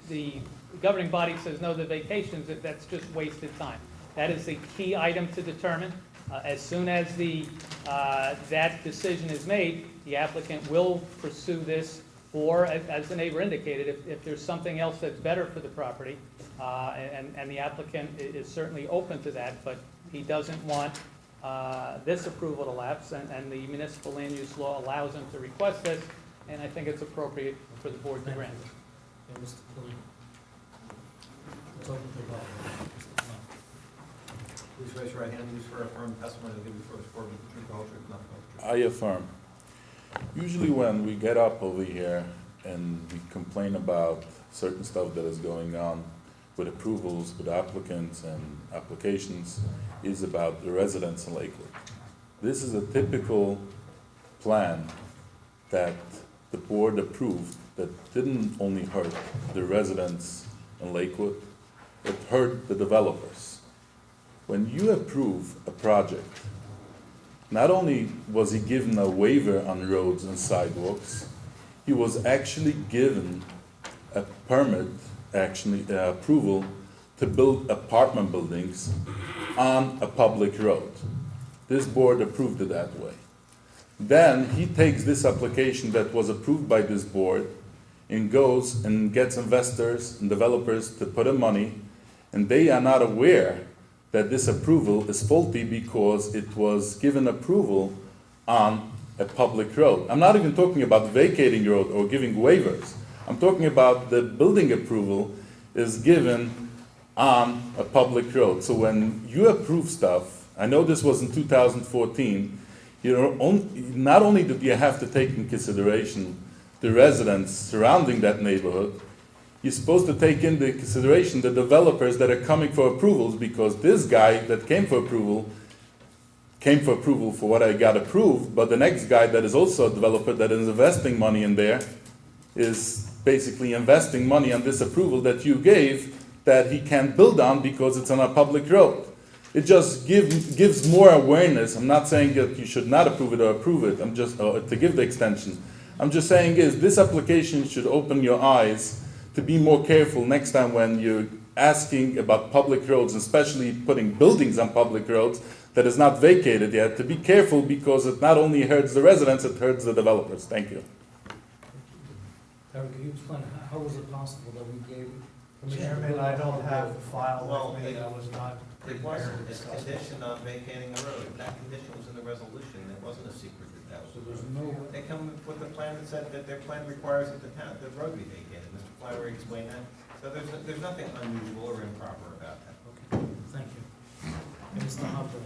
the governing body says no to vacations, that's just wasted time. That is the key item to determine. As soon as that decision is made, the applicant will pursue this, or, as the neighbor indicated, if there's something else that's better for the property, and the applicant is certainly open to that, but he doesn't want this approval to lapse, and the municipal land use law allows them to request this, and I think it's appropriate for the board to grant it. Yeah, Mr. Khalid. It's open to the public. Mr. Khalid. Please raise your right hand. Do you swear or affirm the testimony you'll give before this board will be the truth, the whole truth, and nothing but the truth? I affirm. Usually when we get up over here and we complain about certain stuff that is going on with approvals, with applicants and applications, is about the residents in Lakewood. This is a typical plan that the board approved that didn't only hurt the residents in Lakewood, it hurt the developers. When you approve a project, not only was he given a waiver on roads and sidewalks, he was actually given a permit, approval to build apartment buildings on a public road. This board approved it that way. Then he takes this application that was approved by this board and goes and gets investors and developers to put in money, and they are not aware that this approval is faulty because it was given approval on a public road. I'm not even talking about vacating road or giving waivers. I'm talking about the building approval is given on a public road. So when you approve stuff, I know this was in 2014, not only did you have to take in consideration the residents surrounding that neighborhood, you're supposed to take into consideration the developers that are coming for approvals, because this guy that came for approval for what I got approved, but the next guy that is also a developer that is investing money in there is basically investing money on this approval that you gave that he can't build on because it's on a public road. It just gives more awareness. I'm not saying that you should not approve it or approve it. I'm just to give the extension. I'm just saying is this application should open your eyes to be more careful next time when you're asking about public roads, especially putting buildings on public roads that is not vacated yet, to be careful because it not only hurts the residents, it hurts the developers. Thank you. Harry, can you explain, how was it possible that we gave permission? to Chairman, build I on don't public have road? the file Well, with me, I was not It prepared wasn't, to it's discuss it. conditioned on vacating the road. That condition was in the resolution. It wasn't a secret that So was. there's no, They come with a plan that said that their plan requires that the road be vacated. Mr. Flowery explained that. So there's nothing unusual or improper about that. okay, thank you. Mr. Hopper.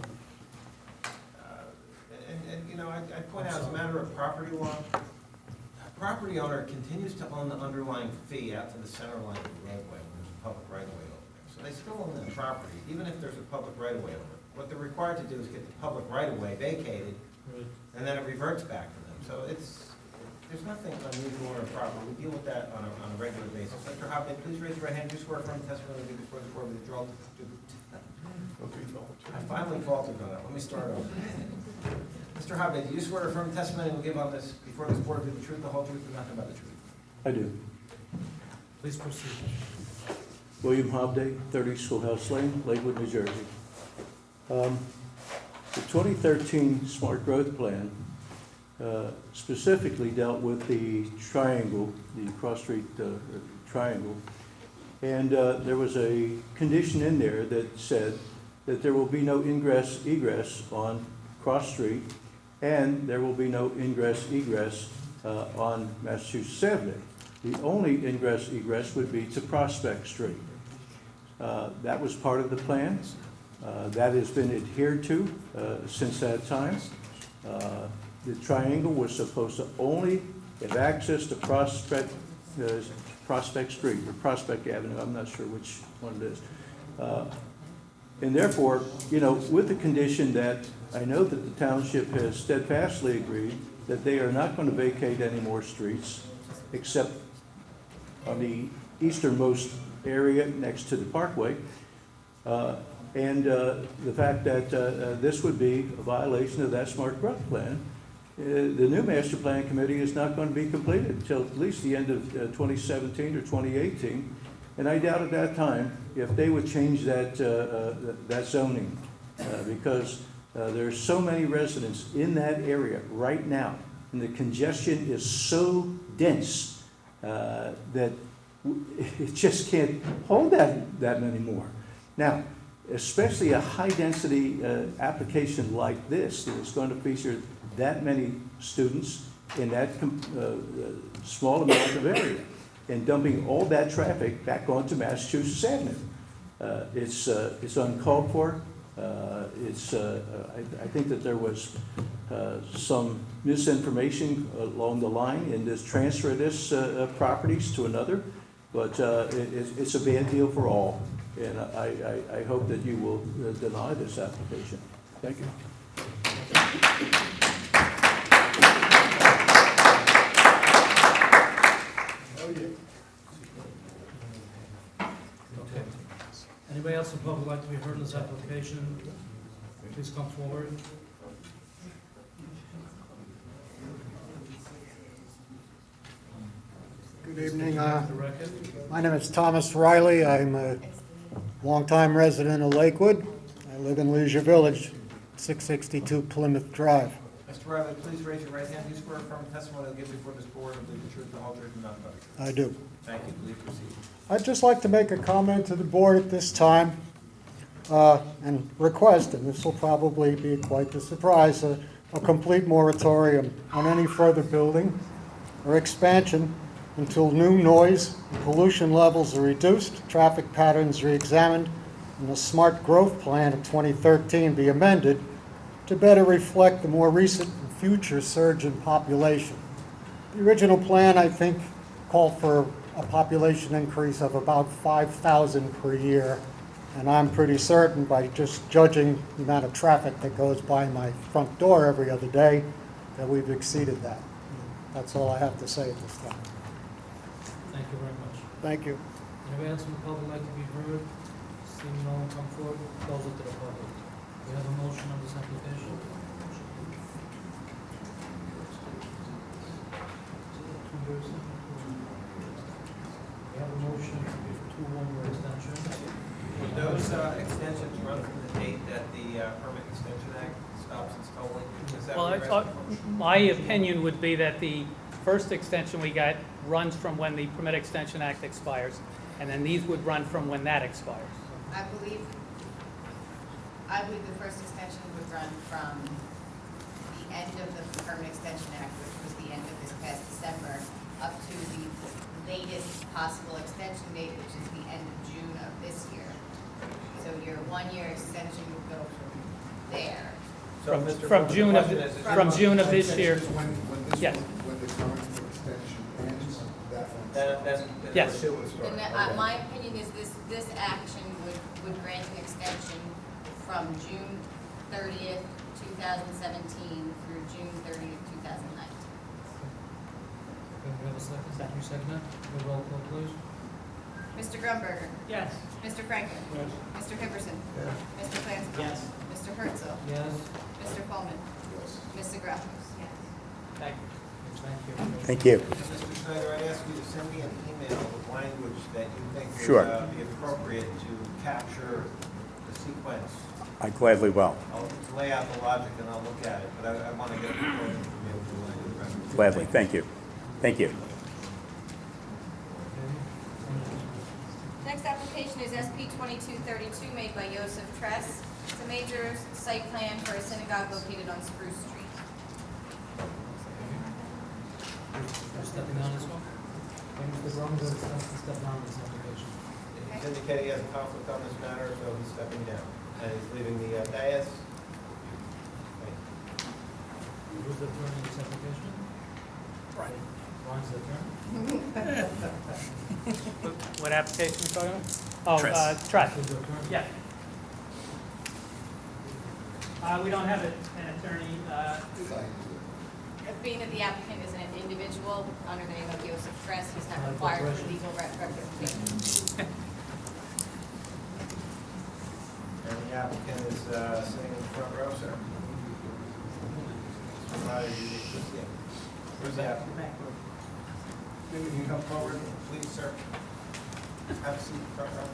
I point out, as a matter of property law, a property owner continues to own the underlying fee out to the center line of the roadway when there's a public right-of-way over there. So they still own that property, even if there's a public right-of-way over it. What they're required to do is get the public right-of-way vacated, Right. and then it reverts back to them. So there's nothing unusual or improper. We deal with that on a regular basis. Mr. Hopkins, please raise your right hand. Do you swear affirm the testimony you give before this board will be the truth? I finally faltered on that. Let me start over. Mr. Hopkins, do you swear or affirm the testimony you'll give on this before this board will be the truth, the whole truth, and nothing but the truth? I do. Please proceed. William Hobday, 30 Schoolhouse Lane, Lakewood, New Jersey. The 2013 Smart Growth Plan specifically dealt with the triangle, the cross-street triangle. And there was a condition in there that said that there will be no ingress egress on Cross Street, and there will be no ingress egress on Massachusetts Avenue. The only ingress egress would be to Prospect Street. That was part of the plan. That has been adhered to since that time. The triangle was supposed to only have access to Prospect Street, or Prospect Avenue, I'm not sure which one it is. And therefore, with the condition that I know that the township has steadfastly agreed that they are not going to vacate any more streets except on the easternmost area next to the Parkway. And the fact that this would be a violation of that Smart Growth Plan. The new Master Plan Committee is not going to be completed until at least the end of 2017 or 2018. And I doubt at that time if they would change that, that zoning because there's so many residents in that area right now, and the congestion is so dense that it just can't hold that many more. Now, especially a high-density application like this, that is going to feature that many students in that small amount of area, and dumping all that traffic back onto Massachusetts Avenue. It's uncalled for. I think that there was some misinformation along the line in this transfer of this properties to another, but it's a bad deal for all, and I hope that you will deny this application. Thank you. Okay. Anybody else in public would like to be heard on this application? Please come forward. Good evening. The record. My name is Thomas Riley. I'm a longtime resident of Lakewood. I live in Leisure Village, 662 Plymouth Drive. Mr. Riley, please raise your right hand. Do you swear affirm the testimony you'll give before this board will be the truth, the whole truth, and nothing but the truth? I do. Thank you. Please proceed. I'd just like to make a comment to the board at this time and request, and this will probably be quite the surprise, a complete moratorium on any further building or expansion until new noise and pollution levels are reduced, traffic patterns re-examined, and the smart growth plan of 2013 be amended to better reflect the more recent and future surge in population. The original plan, I think, called for a population increase of about 5,000 per year, and I'm pretty certain by just judging the amount of traffic that goes by my front door every other day that we've exceeded that. That's all I have to say at this time. Thank you very much. Thank you. Anybody else in the public like to be heard? Seeing no one come forward, close it to the public. We have a motion on this application. We have a motion to one-year extension. Would those extensions run from the date that the Permit Extension Act stops its tolling? Is that Well, what you're asking for? my opinion would be that the first extension we got runs from when the Permit Extension Act expires, and then these would run from when that expires. I believe the first extension would run from the end of the Permanent Extension Act, which was the end of this past December, up to the latest possible extension date, which is the end of June of this year. So your one-year extension would go from there. So, Mr. From Fuller, June the of, question is- from June of this year. Yes. When the current extension ends, that one. That's Yes. where it would start. And Okay. my opinion is this action would grant an extension from June 30th, 2017 through June 30th, 2019. Okay, we have a second. You second it? The roll call, please. Mr. Grunberger. Yes. Mr. Franklin. Yes. Mr. Hipperson. Mr. Clancy. Yes. Mr. Herzl. Yes. Mr. Coleman. Yes. Ms. Zagrafos. Yes. Thank you. Thank you. Mr. Schneider, I'd ask you to send me an email with language that you think Sure. would be appropriate to capture the sequence. I gladly will. I'll lay out the logic and I'll look at it, but I want to get the proposal from you for language. Gladly. Thank you. Thank you. Next application is SP 2232 made by Yosef Tress. It's a major site plan for a synagogue located on Spruce Street. You're stepping down this one? Mr. Grumberger is stepping down this application. He's indicated he has a conflict on this matter, so he's stepping down. And he's leaving the dais. Who's the attorney in this application? Brian. Brian's the attorney? What application are you talking about? Oh, Tress. Who's the attorney? Yeah. We don't have an attorney. Being that the applicant is an individual under the name of Yosef Tress, he's not required for legal representation. And the applicant is sitting in the front row, sir. Where's the applicant? Maybe you can come forward, please, sir. Have a seat in the front row.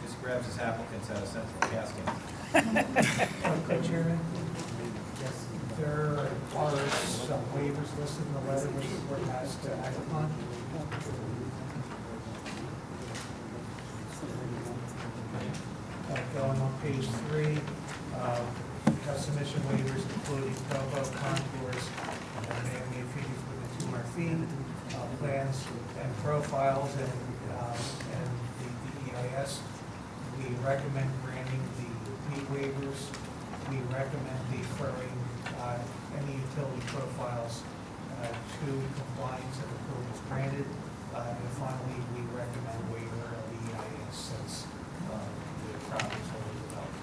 Just grabs his applicants out of central casting. Okay, Chairman. Yes. There are some waivers listed in the letter which the board has to act upon. Going on page 3, submission waivers including topo, contours, and man-made figures within 200 feet, plans and profiles, and the EIS. We recommend granting the need waivers. We recommend deferring any utility profiles to compliance and approvals granted. And finally, we recommend waiver of the EIS since the property is already developed.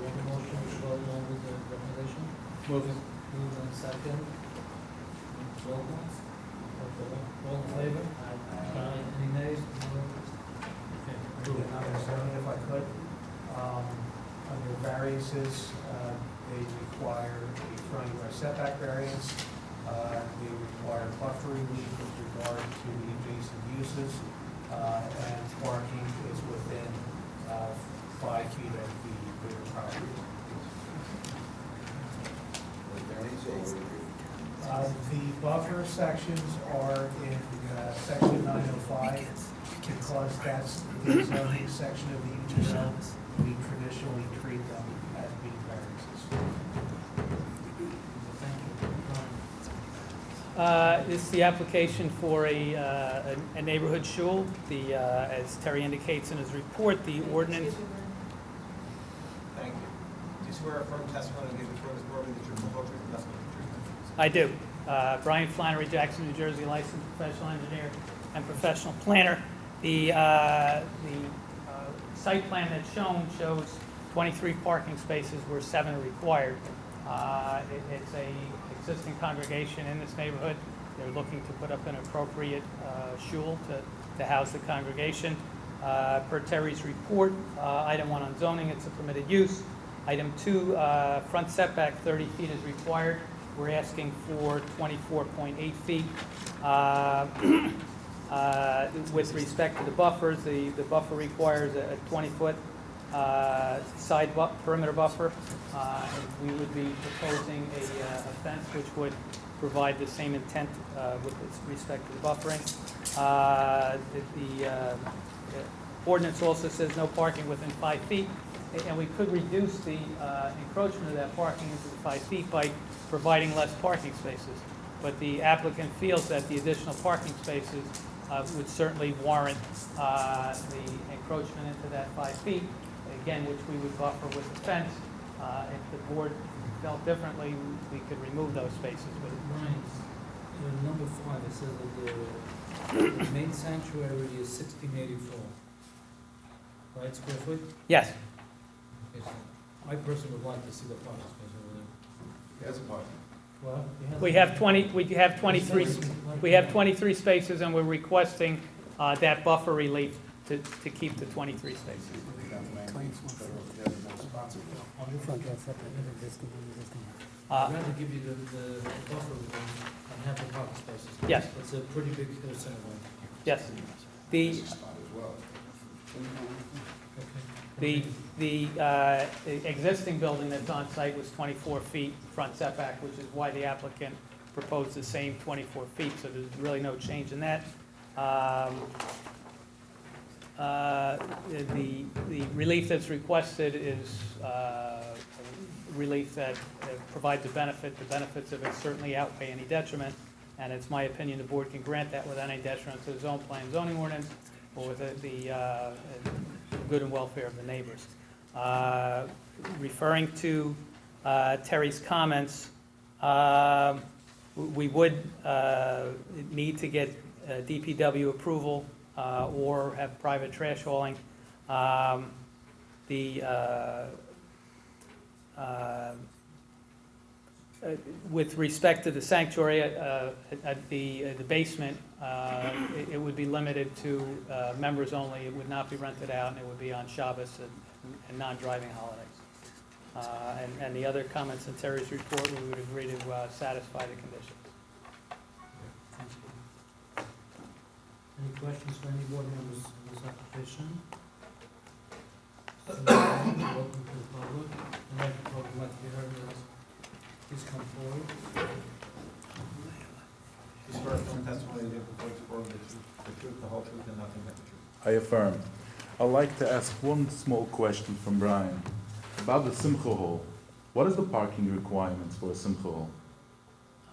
We have a motion to go along with the recommendation? Move it. Moved and second. Roll call. All in favor? Aye. Any nays? No. Okay. Approved. Now, zoning, if I could, under variances, they require a front yard setback variance. They require buffer relief with regard to the adjacent uses, and parking is within 5 feet of the rear property. The buffer sections are in section 905, because that's the zoning section of the UDO. We traditionally treat them as being variances. This is the application for a neighborhood shul. As Terry indicates in his report, the ordinance. Thank you. Do you swear or affirm testimony you give before this board will be the truth, the whole truth, and nothing but the truth? I do. Brian Flannery, Jackson, New Jersey, licensed professional engineer and professional planner. The site plan that's shown shows 23 parking spaces where 7 are required. It's a existing congregation in this neighborhood. They're looking to put up an appropriate shul to house the congregation. Per Terry's report, item 1 on zoning, it's a permitted use. Item 2, front setback 30 feet is required. We're asking for 24.8 feet. With respect to the buffers, the buffer requires a 20-foot perimeter buffer. We would be proposing a fence which would provide the same intent with respect to the buffering. The ordinance also says no parking within 5 feet, and we could reduce the encroachment of that parking into 5 feet by providing less parking spaces. But the applicant feels that the additional parking spaces would certainly warrant the encroachment into that 5 feet, again, which we would buffer with a fence. If the board felt differently, we could remove those spaces. But Ryan, number 5, it says that the main sanctuary is 1684, right, square foot? yes, Okay, so I personally would like to see the parking space over there. That's a parking. Well, we have 23 spaces, and we're requesting that buffer relief to keep the 23 spaces. I'd rather give you the buffer and have the parking spaces. Yes. It's a pretty big center one. Yes. The existing building that's on site was 24 feet front setback, which is why the applicant proposed the same 24 feet, so there's really no change in that. The relief that's requested is relief that provides a benefit. The benefits of it certainly outweigh any detriment, and it's my opinion the board can grant that without any detriment to the zone plan zoning ordinance or with the good and welfare of the neighbors. Referring to Terry's comments, we would need to get DPW approval or have private trash hauling. With respect to the sanctuary, at the basement, it would be limited to members only. It would not be rented out, and it would be on Shabbos and non-driving holidays. And the other comments in Terry's report, we would agree to satisfy the conditions. Any questions for any board members on this application? Welcome to the public. And the public would like to be heard on this. please come forward. You swear from testimony you give before this board the truth, the whole truth, and nothing but the truth. I affirm. I'd like to ask one small question from Brian about the Simcha Hall. What is the parking requirements for a Simcha Hall?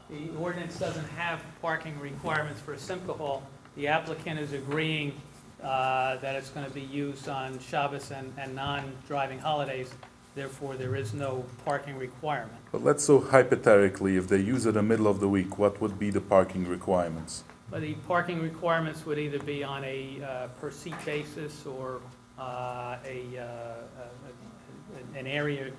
The ordinance doesn't have parking requirements for a Simcha Hall. The applicant is agreeing that it's going to be used on Shabbos and non-driving holidays. Therefore, there is no parking requirement. But let's so hypothetically, if they use it in the middle of the week, what would be the parking requirements? But the parking requirements would either be on a per seat basis or an area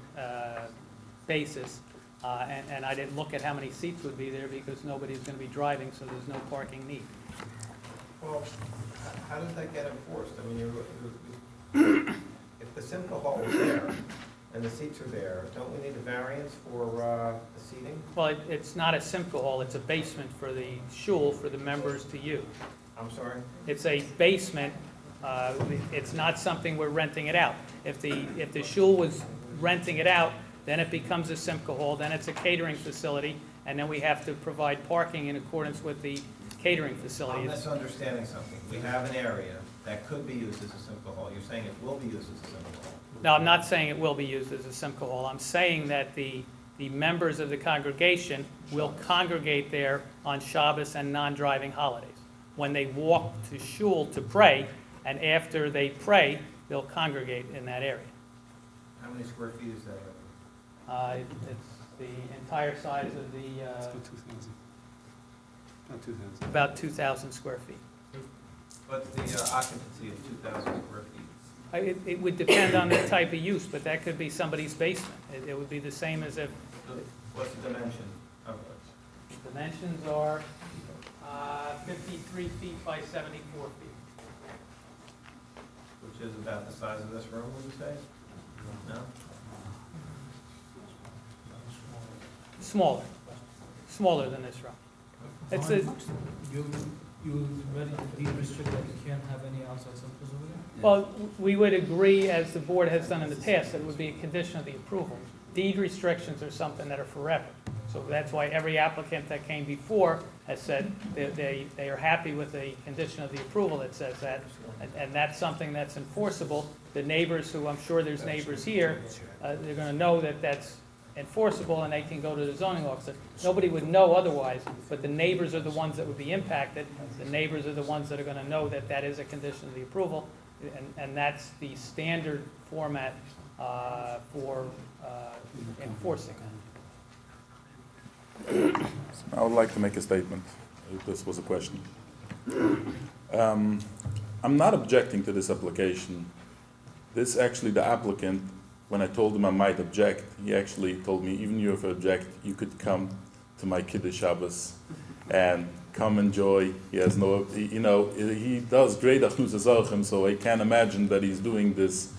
basis. And I didn't look at how many seats would be there because nobody's going to be driving, so there's no parking need. Well, how does that get enforced? I mean, if the Simcha Hall is there and the seats are there, don't we need a variance for the seating? Well, it's not a Simcha Hall, it's a basement for the shul for the members to use. I'm sorry? It's a basement, it's not something we're renting it out. If the shul was renting it out, then it becomes a Simcha Hall, then it's a catering facility, and then we have to provide parking in accordance with the catering facility. I'm misunderstanding something. We have an area that could be used as a Simcha Hall. You're saying it will be used as a Simcha Hall. No, I'm not saying it will be used as a Simcha Hall. I'm saying that the members of the congregation will congregate there on Shabbos and non-driving holidays. When they walk to shul to pray, and after they pray, they'll congregate in that area. How many square feet is that area? It's the entire size of the, About 2,000. about 2,000 square feet. What's the occupancy of 2,000 square feet? It would depend on the type of use, but that could be somebody's basement. It would be the same as if, What's the dimension of it? dimensions are 53 feet by 74 feet. Which is about the size of this room, would you say? No? Smaller than this room. It's a, You ready to deed restrict that you can't have any outside simchas over there? well, we would agree, as the board has done in the past, that it would be a condition of the approval. Deed restrictions are something that are forever. So that's why every applicant that came before has said they are happy with the condition of the approval that says that. And that's something that's enforceable. The neighbors, who I'm sure there's neighbors here, they're going to know that that's enforceable and they can go to the zoning officer. Nobody would know otherwise, but the neighbors are the ones that would be impacted. The neighbors are the ones that are going to know that that is a condition of the approval. And that's the standard format for enforcing that. I would like to make a statement, if this was a question. I'm not objecting to this application. This actually, the applicant, when I told him I might object, he actually told me, even if you object, you could come to my Kiddush Shabbos and come enjoy. He has no, he does great achnus hazarchim, so I can't imagine that he's doing this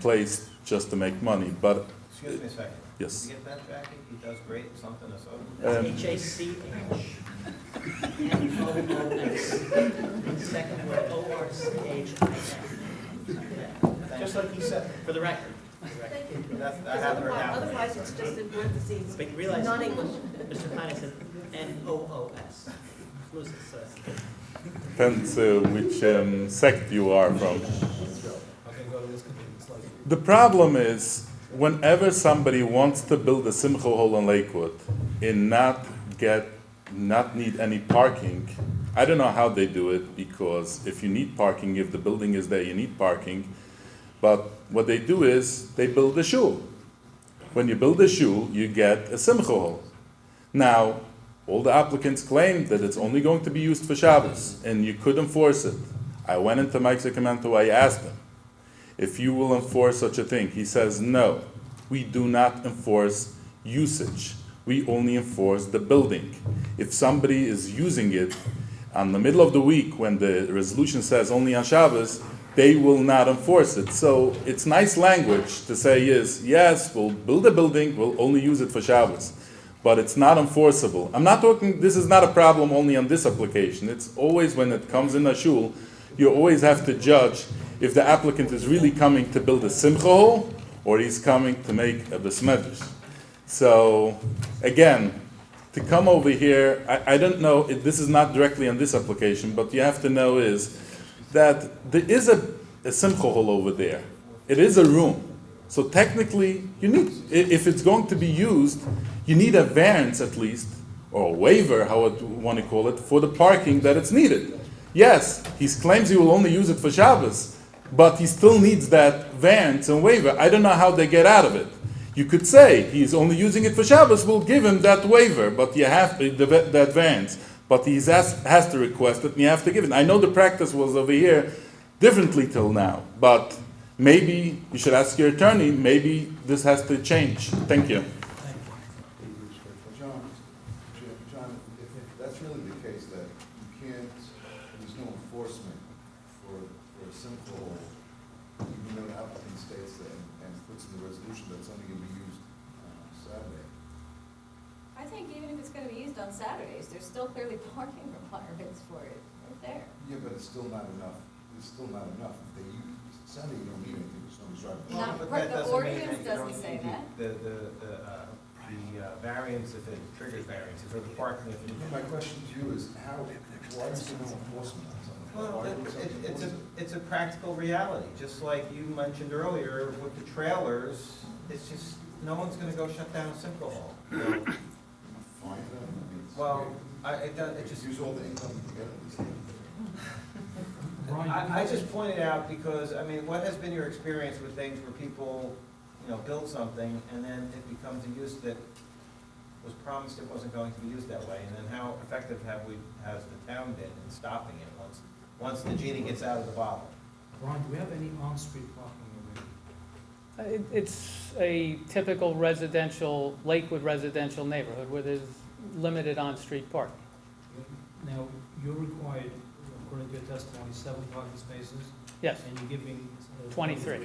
place just to make money. But Excuse me a second. yes. Did you get that, Jackie? He does great, something or something? H-A-C-H. N-O-O-S. Second word, O-R-C-H-I-N. Just like he said. For the record. I haven't heard that. Otherwise, it's just in parentheses, But you realize, non-English. Mr. Klein said N-O-O-S. Inclusive, so that's- Depends which sect you are from. Okay, go to this computer slide. The problem is, whenever somebody wants to build a Simcha Hall in Lakewood and not need any parking, I don't know how they do it, because if you need parking, if the building is there, you need parking. But what they do is, they build a shul. When you build a shul, you get a Simcha Hall. Now, all the applicants claim that it's only going to be used for Shabbos, and you could enforce it. I went into Mike Sacramento, I asked him, if you will enforce such a thing. He says, no, we do not enforce usage. We only enforce the building. If somebody is using it on the middle of the week when the resolution says only on Shabbos, they will not enforce it. So it's nice language to say is, yes, we'll build a building, we'll only use it for Shabbos. But it's not enforceable. I'm not talking, this is not a problem only on this application. It's always when it comes in a shul, you always have to judge if the applicant is really coming to build a Simcha Hall or he's coming to make a Besmedrash. So, again, to come over here, I don't know, this is not directly on this application, but you have to know is that there is a simcha hall over there. It is a room. So technically, you need, if it's going to be used, you need a variance at least, or a waiver, how you want to call it, for the parking that it's needed. Yes, he claims he will only use it for Shabbos, but he still needs that variance and waiver. I don't know how they get out of it. You could say he's only using it for Shabbos, we'll give him that waiver, but you have that variance. But he has to request it, and you have to give it. I know the practice was over here differently till now, but maybe you should ask your attorney, maybe this has to change. Thank you. John, if that's really the case, that you can't, there's no enforcement for a simple, even though the applicant states that and puts in the resolution that's only going to be used Saturday. I think even if it's gonna be used on Saturdays, there's still clearly parking requirements for it, right there. Yeah, but it's still not enough. It's still not enough. If they use, Saturday you don't need anything, it's nobody's driving. Not- But right, that the doesn't mean ordinance that you don't doesn't say need that. The variance, if it triggers variance, if the parking, if it. My question to you is how, why is there no enforcement on something? Well, Why would it's a practical reality, just like you mentioned earlier with the trailers, it's just, no one's gonna go shut down Simco Hall. Fine, then, I mean, it's Well, great. it just. Use all the income to get it. I just pointed out because, I mean, what has been your experience with things where people, build something and then it becomes a use that was promised it wasn't going to be used that way? And then how effective has the town been in stopping it once the genie gets out of the bottle? Brian, do we have any on-street parking already? It's a typical residential, Lakewood residential neighborhood where there's limited on-street parking. Now, you're required, according to your testimony, 7 parking spaces, Yes, and you're giving... 23.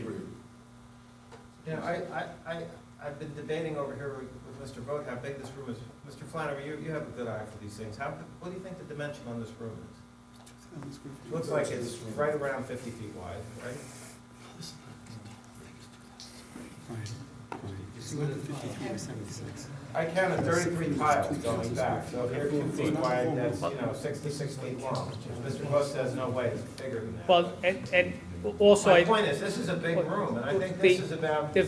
I've been debating over here with Mr. Vogt how big this room is. Mr. Flannery, you have a good eye for these things. What do you think the dimension on this room is? Looks like it's right around 50 feet wide, right? I counted 33 tiles going back, so if you're 2 feet wide, that's, 66 feet long. Mr. Vogt says no way, it's bigger than that. Well, and also, My point is, this is a big room, and I think this is about the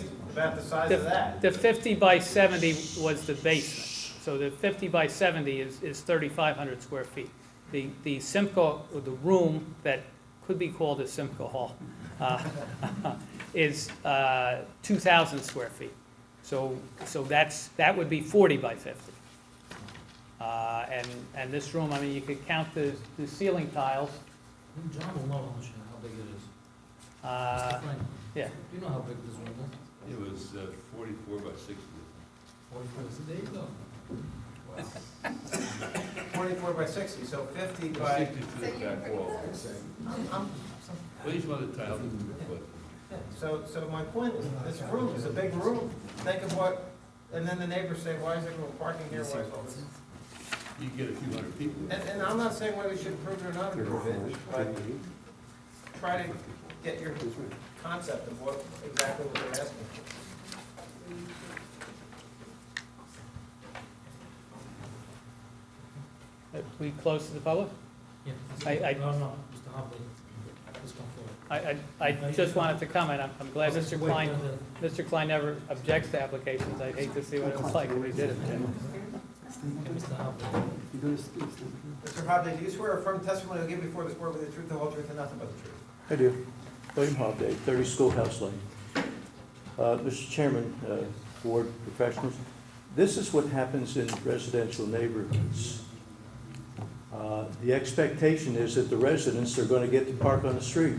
size of that. The 50 by 70 was the basement, so the 50 by 70 is 3,500 square feet. The Simco, or the room that could be called a Simco Hall, is 2,000 square feet. So that would be 40 by 50. And this room, I mean, you could count the ceiling tiles. John will know how big it is. Mr. Frank, Yeah. do you know how big this room is? It was 44 by 60. 44, so there you go. 24 by 60, so 50 by... So you back wall. Well, each one of the tiles is a foot. So my point is, this room is a big room. Think of what, and then the neighbors say, why is there no parking here? Why is all this? You can get a few hundred people. And I'm not saying whether we should approve it or not approve it, but try to get your concept of exactly what they're asking for. We close to the public? Yeah. I- No, Mr. Hobley, please come forward. I just wanted to comment, I'm glad Mr. Wait, Klein, go ahead. Mr. Klein never objects to applications. I'd hate to see what it was like if he did it. Okay, Mr. Hobley. Mr. Hobley, do you swear or affirm testimony you'll give before this board with the truth, the whole truth, and nothing but the truth? I do. William Hobday, 30 Schoolhouse Lane. Mr. Chairman, board professionals, this is what happens in residential neighborhoods. The expectation is that the residents are going to get to park on the street.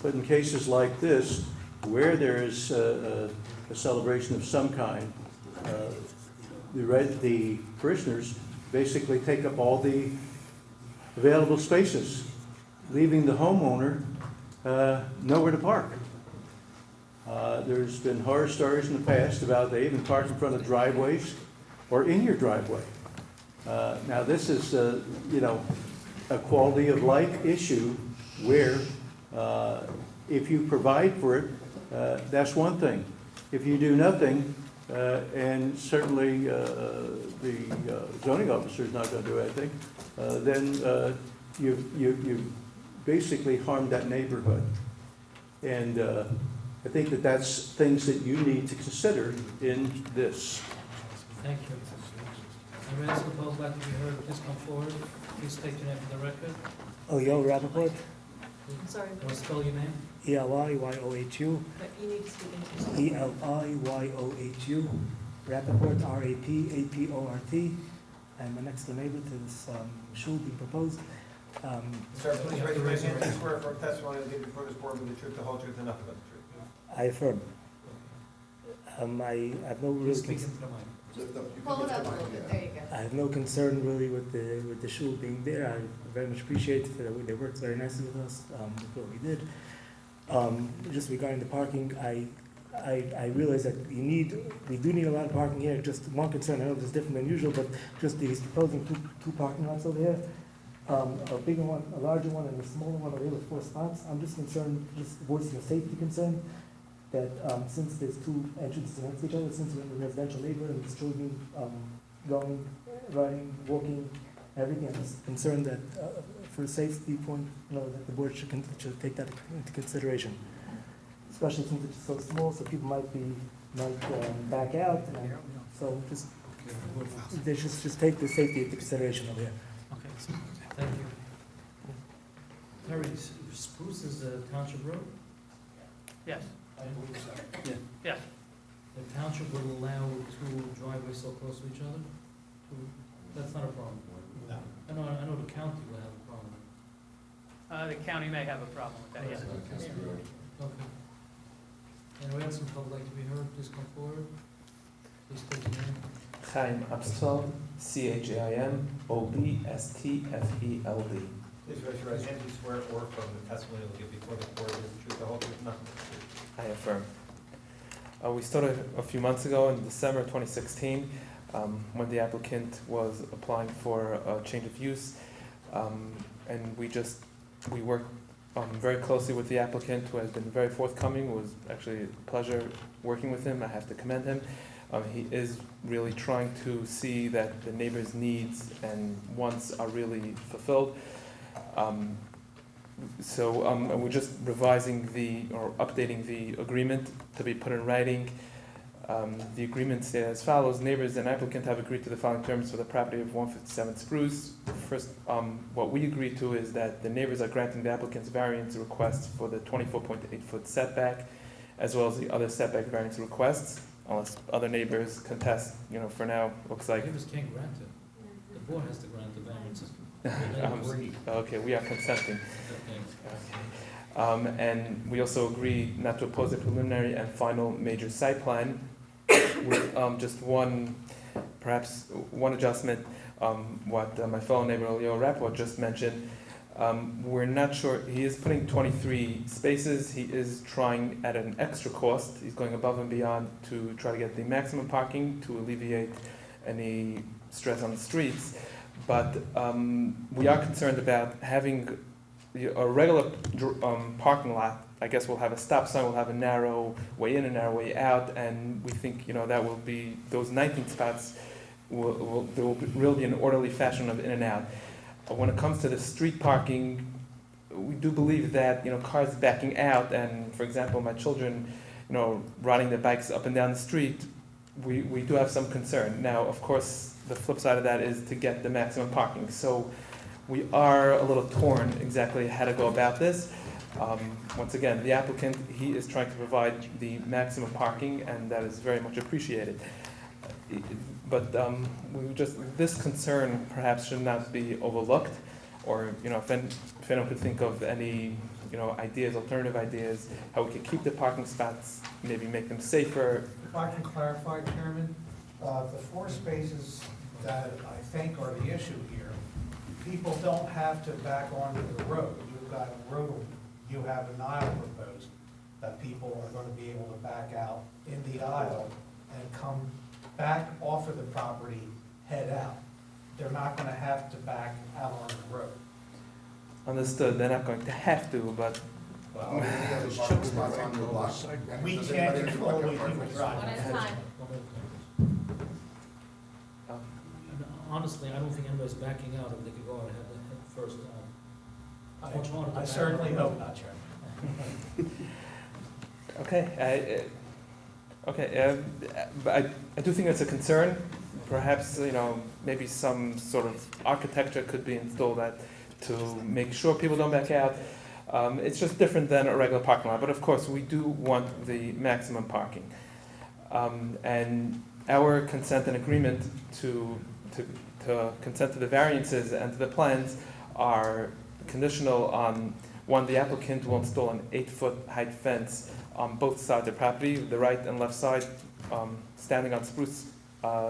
But in cases like this, where there is a celebration of some kind, the parishioners basically take up all the available spaces, leaving the homeowner nowhere to park. There's been horror stories in the past about they even park in front of driveways or in your driveway. Now, this is, a quality of life issue where if you provide for it, that's one thing. If you do nothing, and certainly the zoning officer is not going to do anything, then you've basically harmed that neighborhood. And I think that that's things that you need to consider in this. Thank you. I raise the proposal that to be heard. Please come forward. Please state your name for the record. Elio Rappaport, I'm sorry, Can you spell your name? E-L-I-Y-O-H-U, but you need to speak into. E-L-I-Y-O-H-U, Rappaport, R-A-P-A-P-O-R-T. I'm a next door neighbor to this shul being proposed. Sir, please raise your right hand. Do you swear affirm testimony you'll give before this board with the truth, the whole truth, and nothing but the truth? I affirm. I have no real, Please speak into the mic. Lift up, you can Pull it lift up the a mic, little bit, yeah. there you go. I have no concern really with the shul being there. I very much appreciate that they worked very nicely with us, with what we did. Just regarding the parking, I realize that we do need a lot of parking here. Just one concern, I know this is different than usual, but just he's proposing two parking lots over here. A bigger one, a larger one, and a smaller one over here with 4 spots. I'm just concerned, just voicing a safety concern, that since there's 2 entrances next to each other, since we're in a residential neighborhood and there's children going, riding, walking, everything, I'm just concerned that for a safety point, that the board should take that into consideration. Especially since it's so small, so people might back out, so they just take the safety into consideration over here. Okay, thank you. Terry, Spruce is a township road? Yes, Yeah. yes. The township would allow 2 driveways so close to each other? That's not a problem? No. I know the county will have a problem. The county may have a problem with that, yes. Okay. Anyone else in the public like to be heard, please come forward. Please state your name. Chaim Abstfeld, C-H-A-I-M, O-B-S-T-F-E-L-D. Please raise your right hand. Do you swear or affirm the testimony you'll give before this board with the truth, the whole truth, and nothing but the truth? I affirm. We started a few months ago in December 2016 when the applicant was applying for a change of use. And we worked very closely with the applicant, who has been very forthcoming. It was actually a pleasure working with him. I have to commend him. He is really trying to see that the neighbors' needs and wants are really fulfilled. And we're just revising or updating the agreement to be put in writing. The agreement states as follows: neighbors and applicant have agreed to the following terms for the property of 157 Spruce. First, what we agree to is that the neighbors are granting the applicant's variance request for the 24.8-foot setback, as well as the other setback variance requests, unless other neighbors contest. For now, looks like. Neighbors can't grant it. The board has to grant the variances. Okay, we are consenting. Okay. And we also agree not to oppose a preliminary and final major site plan with just perhaps one adjustment. What my fellow neighbor Leo Rapport just mentioned. We're not sure. He is putting 23 spaces. He is trying at an extra cost. He's going above and beyond to try to get the maximum parking to alleviate any stress on the streets. But we are concerned about having a regular parking lot. I guess we'll have a stop sign, we'll have a narrow way in and narrow way out, and we think that will be, those 19 spots, there will really be an orderly fashion of in and out. When it comes to the street parking, we do believe that cars backing out, and for example my children riding their bikes up and down the street, we do have some concern. Now of course the flip side of that is to get the maximum parking. So we are a little torn exactly how to go about this. Once again, the applicant, he is trying to provide the maximum parking, and that is very much appreciated. But this concern perhaps should not be overlooked, or if anyone could think of any ideas, alternative ideas, how we could keep the parking spots, maybe make them safer. If I can clarify, Chairman, the 4 spaces that I think are the issue here, people don't have to back onto the road. You've got a road, you have an aisle proposed that people are going to be able to back out in the aisle and come back off of the property, head out. They're not going to have to back out on the road. Understood. They're not going to have to, but Well, any other parking spots on your block? We Does can't anybody control like where a parking people spot? drive. One at a time. And honestly, I don't think anybody's backing out if they could go out and have the first, much harder to I back certainly out. hope not, Chairman. Okay, but I do think that's a concern. Perhaps, maybe some sort of architecture could be installed to make sure people don't back out. It's just different than a regular parking lot, but of course, we do want the maximum parking. And our consent and agreement to consent to the variances and to the plans are conditional on, one, the applicant will install an 8-foot height fence on both sides of the property, the right and left side, standing on spruce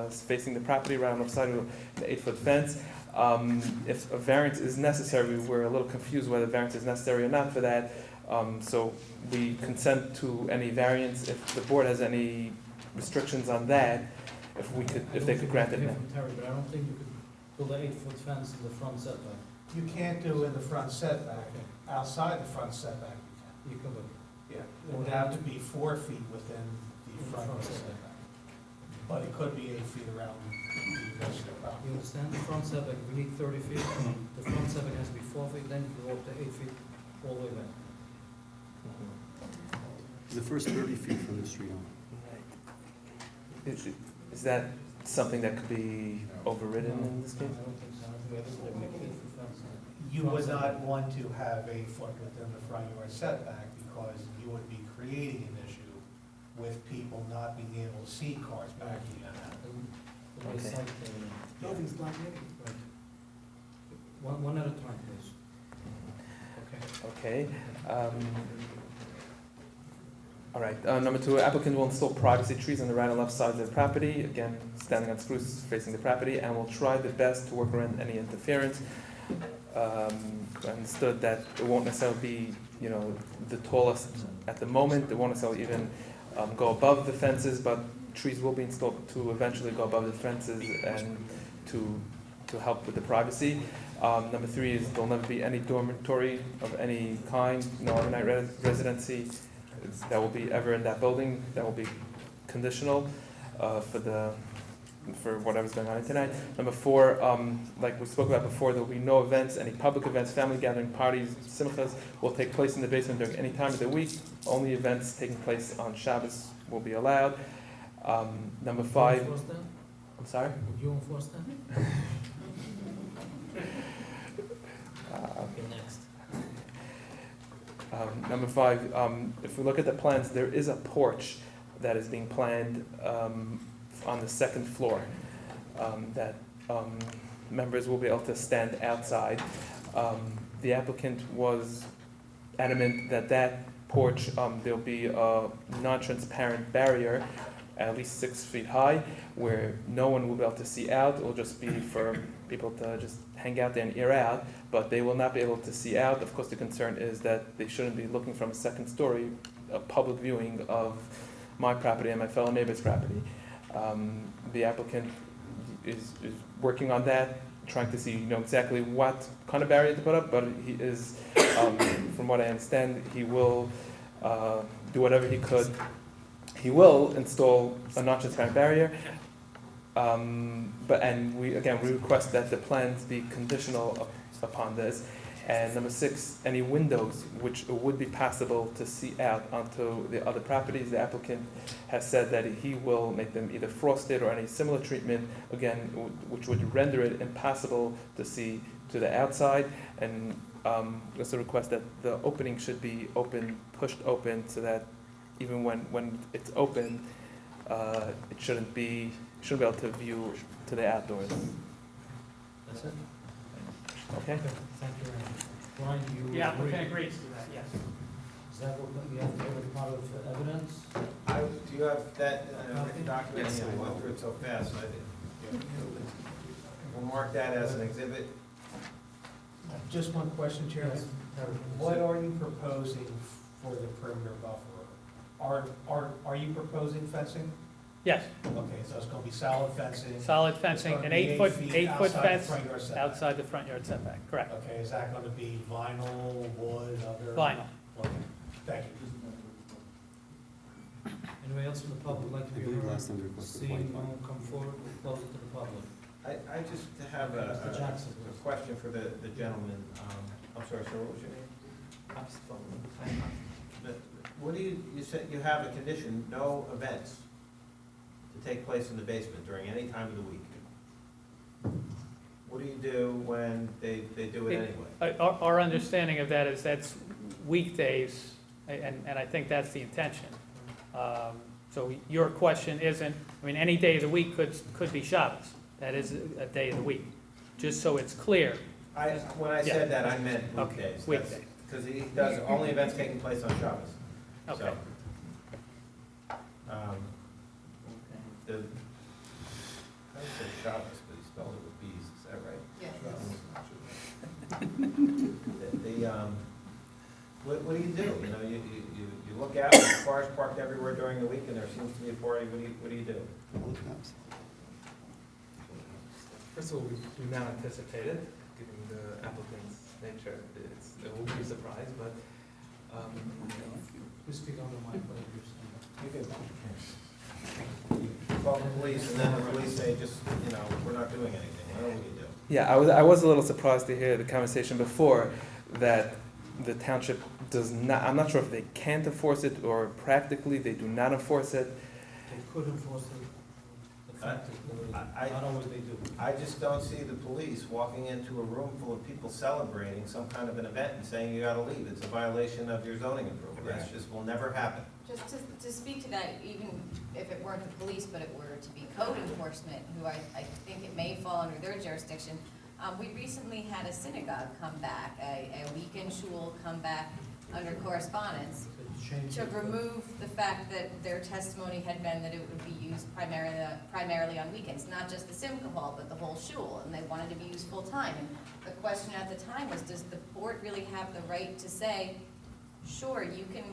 facing the property, right on the left side of the 8-foot fence. If a variance is necessary, we're a little confused whether variance is necessary or not for that. So we consent to any variance. If the board has any restrictions on that, if they could grant it now. Terry, but I don't think you could build an 8-foot fence in the front setback. You can't do in the front setback. Outside the front setback, you You could, can. Yeah, it would have to be 4 feet within the front yard setback. But it could be 8 feet around the rest of the property. you understand, the front setback, if you need 30 feet, the front setback has to be 4 feet, then you go up to 8 feet all the way back. The first 30 feet from the street on. Is that something that could be overridden in this case? I don't think so, I think we have to make 8-foot fence. You would not want to have 8 foot within the front yard setback because you would be creating an issue with people not being able to see cars backing in and out. It'll be a Okay. site, Building's not ready. right. One at a time, please. Okay. Okay. All right, number 2, applicant will install privacy trees on the right and left sides of the property, again, standing on spruce facing the property, and will try the best to work around any interference. Understood that it won't necessarily be, the tallest at the moment, it won't necessarily even go above the fences, but trees will be installed to eventually go above the fences and to help with the privacy. Number 3 is there'll never be any dormitory of any kind, no overnight residency that will be ever in that building. That will be conditional for whatever's going on tonight. Number 4, like we spoke about before, there will be no events, any public events, family gathering, parties, simchas will take place in the basement during any time of the week. Only events taking place on Shabbos will be allowed. Number 5. Would you enforce that? I'm sorry? Would you enforce that? Okay, next. Number 5, if we look at the plans, there is a porch that is being planned on the 2nd floor that members will be able to stand outside. The applicant was adamant that porch, there'll be a non-transparent barrier at least 6 feet high where no one will be able to see out. It will just be for people to just hang out there and ear out, but they will not be able to see out. Of course, the concern is that they shouldn't be looking from a 2nd story, a public viewing of my property and my fellow neighbor's property. The applicant is working on that, trying to see exactly what kind of barrier to put up, but he is, from what I understand, he will do whatever he could. He will install a non-transparent barrier, we request that the plans be conditional upon this. And number 6, any windows which would be possible to see out onto the other properties. The applicant has said that he will make them either frosted or any similar treatment, again, which would render it impossible to see to the outside. And also request that the opening should be pushed open, so that even when it's open, it shouldn't be able to view to the outdoors. That's it? Okay? Thank you very much. Brian, do you agree? Yeah, applicant agrees to that, yes. Is that what we have to give as part of evidence? Do you have that written document? Yes. I went through it so fast, so I didn't. We'll mark that as an exhibit. Just one question, Chairman. Yes. What are you proposing for the perimeter buffer? Are you proposing fencing? Yes, Okay, so it's gonna be solid fencing. solid fencing, It's an gonna be 8-foot, 8 feet 8-foot outside the fence front yard setback. outside the front yard setback, correct. Okay, is that gonna be vinyl, wood, other? Vinyl. Okay. Thank you. Anybody else from the public would like to be heard? Seeing no one come forward, we'll close it to the public. I just have Mr. Jackson. a question for the gentleman. I'm sorry, sir, what was your name? What do you said you have a condition, no events to take place in the basement during any time of the week. What do you do when they do it anyway? Our understanding of that is that's weekdays, and I think that's the intention. So your question isn't, I mean, any day of the week could be Shabbos. That is a day of the week, just so it's clear. When I said that, I meant Okay, weekdays. weekdays. Because he does only events taking place on Shabbos. Okay. So, I said Shabbos, but he spelled it with B's, is that right? Yeah. What do you do? You know, you look out, there's cars parked everywhere during the week, and there seems to be a party, what do you do? First of all, we now anticipate it, given the applicant's nature. It will be a surprise, but Please speak on the mic, whatever you're saying. You call the police, and then the police say, just, we're not doing anything. What do you do? yeah, I was a little surprised to hear the conversation before that the township does not. I'm not sure if they can't enforce it or practically they do not enforce it. They could enforce the fact that not always they do. I just don't see the police walking into a room full of people celebrating some kind of an event and saying you gotta leave. It's a violation of your zoning approval. That just will never happen. Just to speak to that, even if it weren't the police, but it were to be code enforcement, who I think it may fall under their jurisdiction, we recently had a synagogue come back, a weekend shul come back under correspondence to remove the fact that their testimony had been that it would be used primarily on weekends, not just the Simcha Hall, but the whole shul, and they wanted to be used full time. And the question at the time was, does the board really have the right to say, sure, you can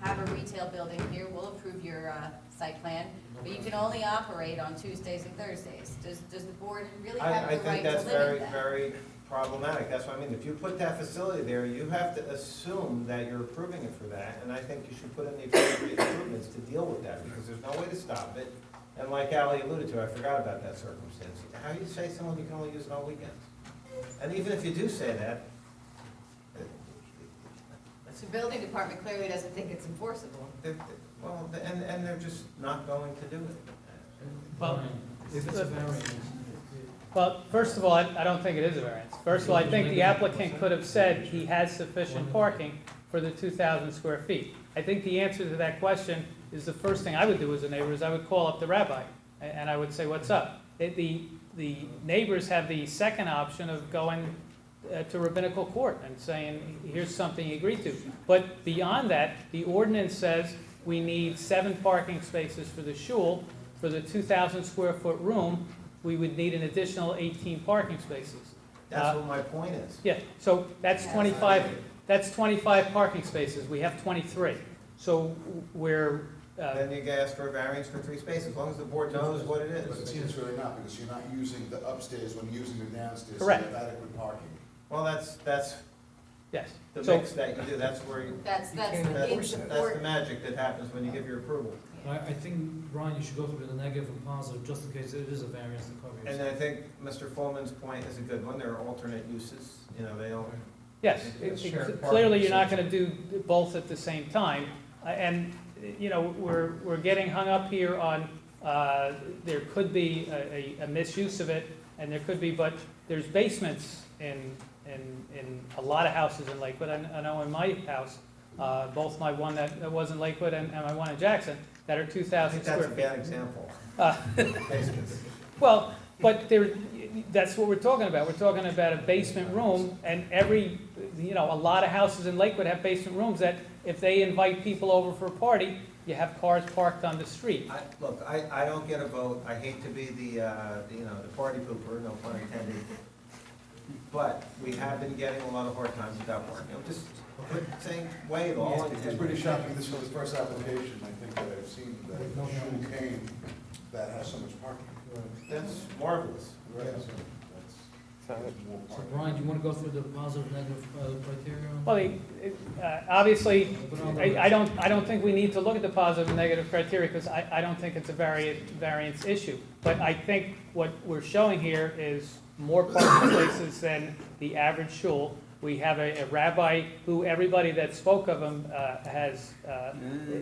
have a retail building here, we'll approve your site plan, but you can only operate on Tuesdays and Thursdays. Does the board really have I the think right that's to very, limit that? very problematic. That's what I mean. If you put that facility there, you have to assume that you're approving it for that, and I think you should put in the appropriate improvements to deal with that, because there's no way to stop it. And like Ally alluded to, I forgot about that circumstance. How do you say someone you can only use it on weekends? And even if you do say that, The building department clearly doesn't think it's enforceable. well, and they're just not going to do it. Well, If it's a variance, Well, first of all, I don't think it is a variance. First of all, I think the applicant could have said he has sufficient parking for the 2,000 square feet. I think the answer to that question is the first thing I would do as a neighbor is I would call up the rabbi, and I would say, what's up? The neighbors have the second option of going to rabbinical court and saying, here's something you agreed to. But beyond that, the ordinance says we need 7 parking spaces for the shul. For the 2,000 square foot room, we would need an additional 18 parking spaces. That's what my point is. Yeah, so that's 25 parking spaces. We have 23. So we're, Then you ask for a variance for 3 spaces, as long as the board knows what it But it is. seems really not, because you're not using the upstairs when you're using the downstairs. so Correct. you have adequate parking. Well, that's yes. the So mix that you do, that's where you, That's that's the magic that happens when you give your approval. I think, Brian, you should go through the negative and positive, just in case it is a variance to cover And yourself. I think Mr. Fullman's point is a good one, there are alternate uses, they don't. yes, It's shared clearly you're not parking. going to do both at the same time. And, we're getting hung up here on, there could be a misuse of it, and there could be, but there's basements in a lot of houses in Lakewood. I know in my house, both my one that was in Lakewood and my one in Jackson, that are I 2,000 think square that's a feet. bad example. Basements. Well, but that's what we're talking about. We're talking about a basement room, and a lot of houses in Lakewood have basement rooms that if they invite people over for a party, you have cars parked on the street. Look, I don't get a vote, I hate to be the party pooper, no pun intended. But we have been getting a lot of hard times without parking. I'm just saying, weigh it all. It's pretty shocking, this was the first application, I think, that I've seen that shul came that has so much parking. That's marvelous. Right, so So, So Brian, do you want to go through the positive, negative criteria? Well, obviously, I don't think we need to look at the positive and negative criteria because I don't think it's a variance issue. But I think what we're showing here is more parking places than the average shul. We have a rabbi who everybody that spoke of him has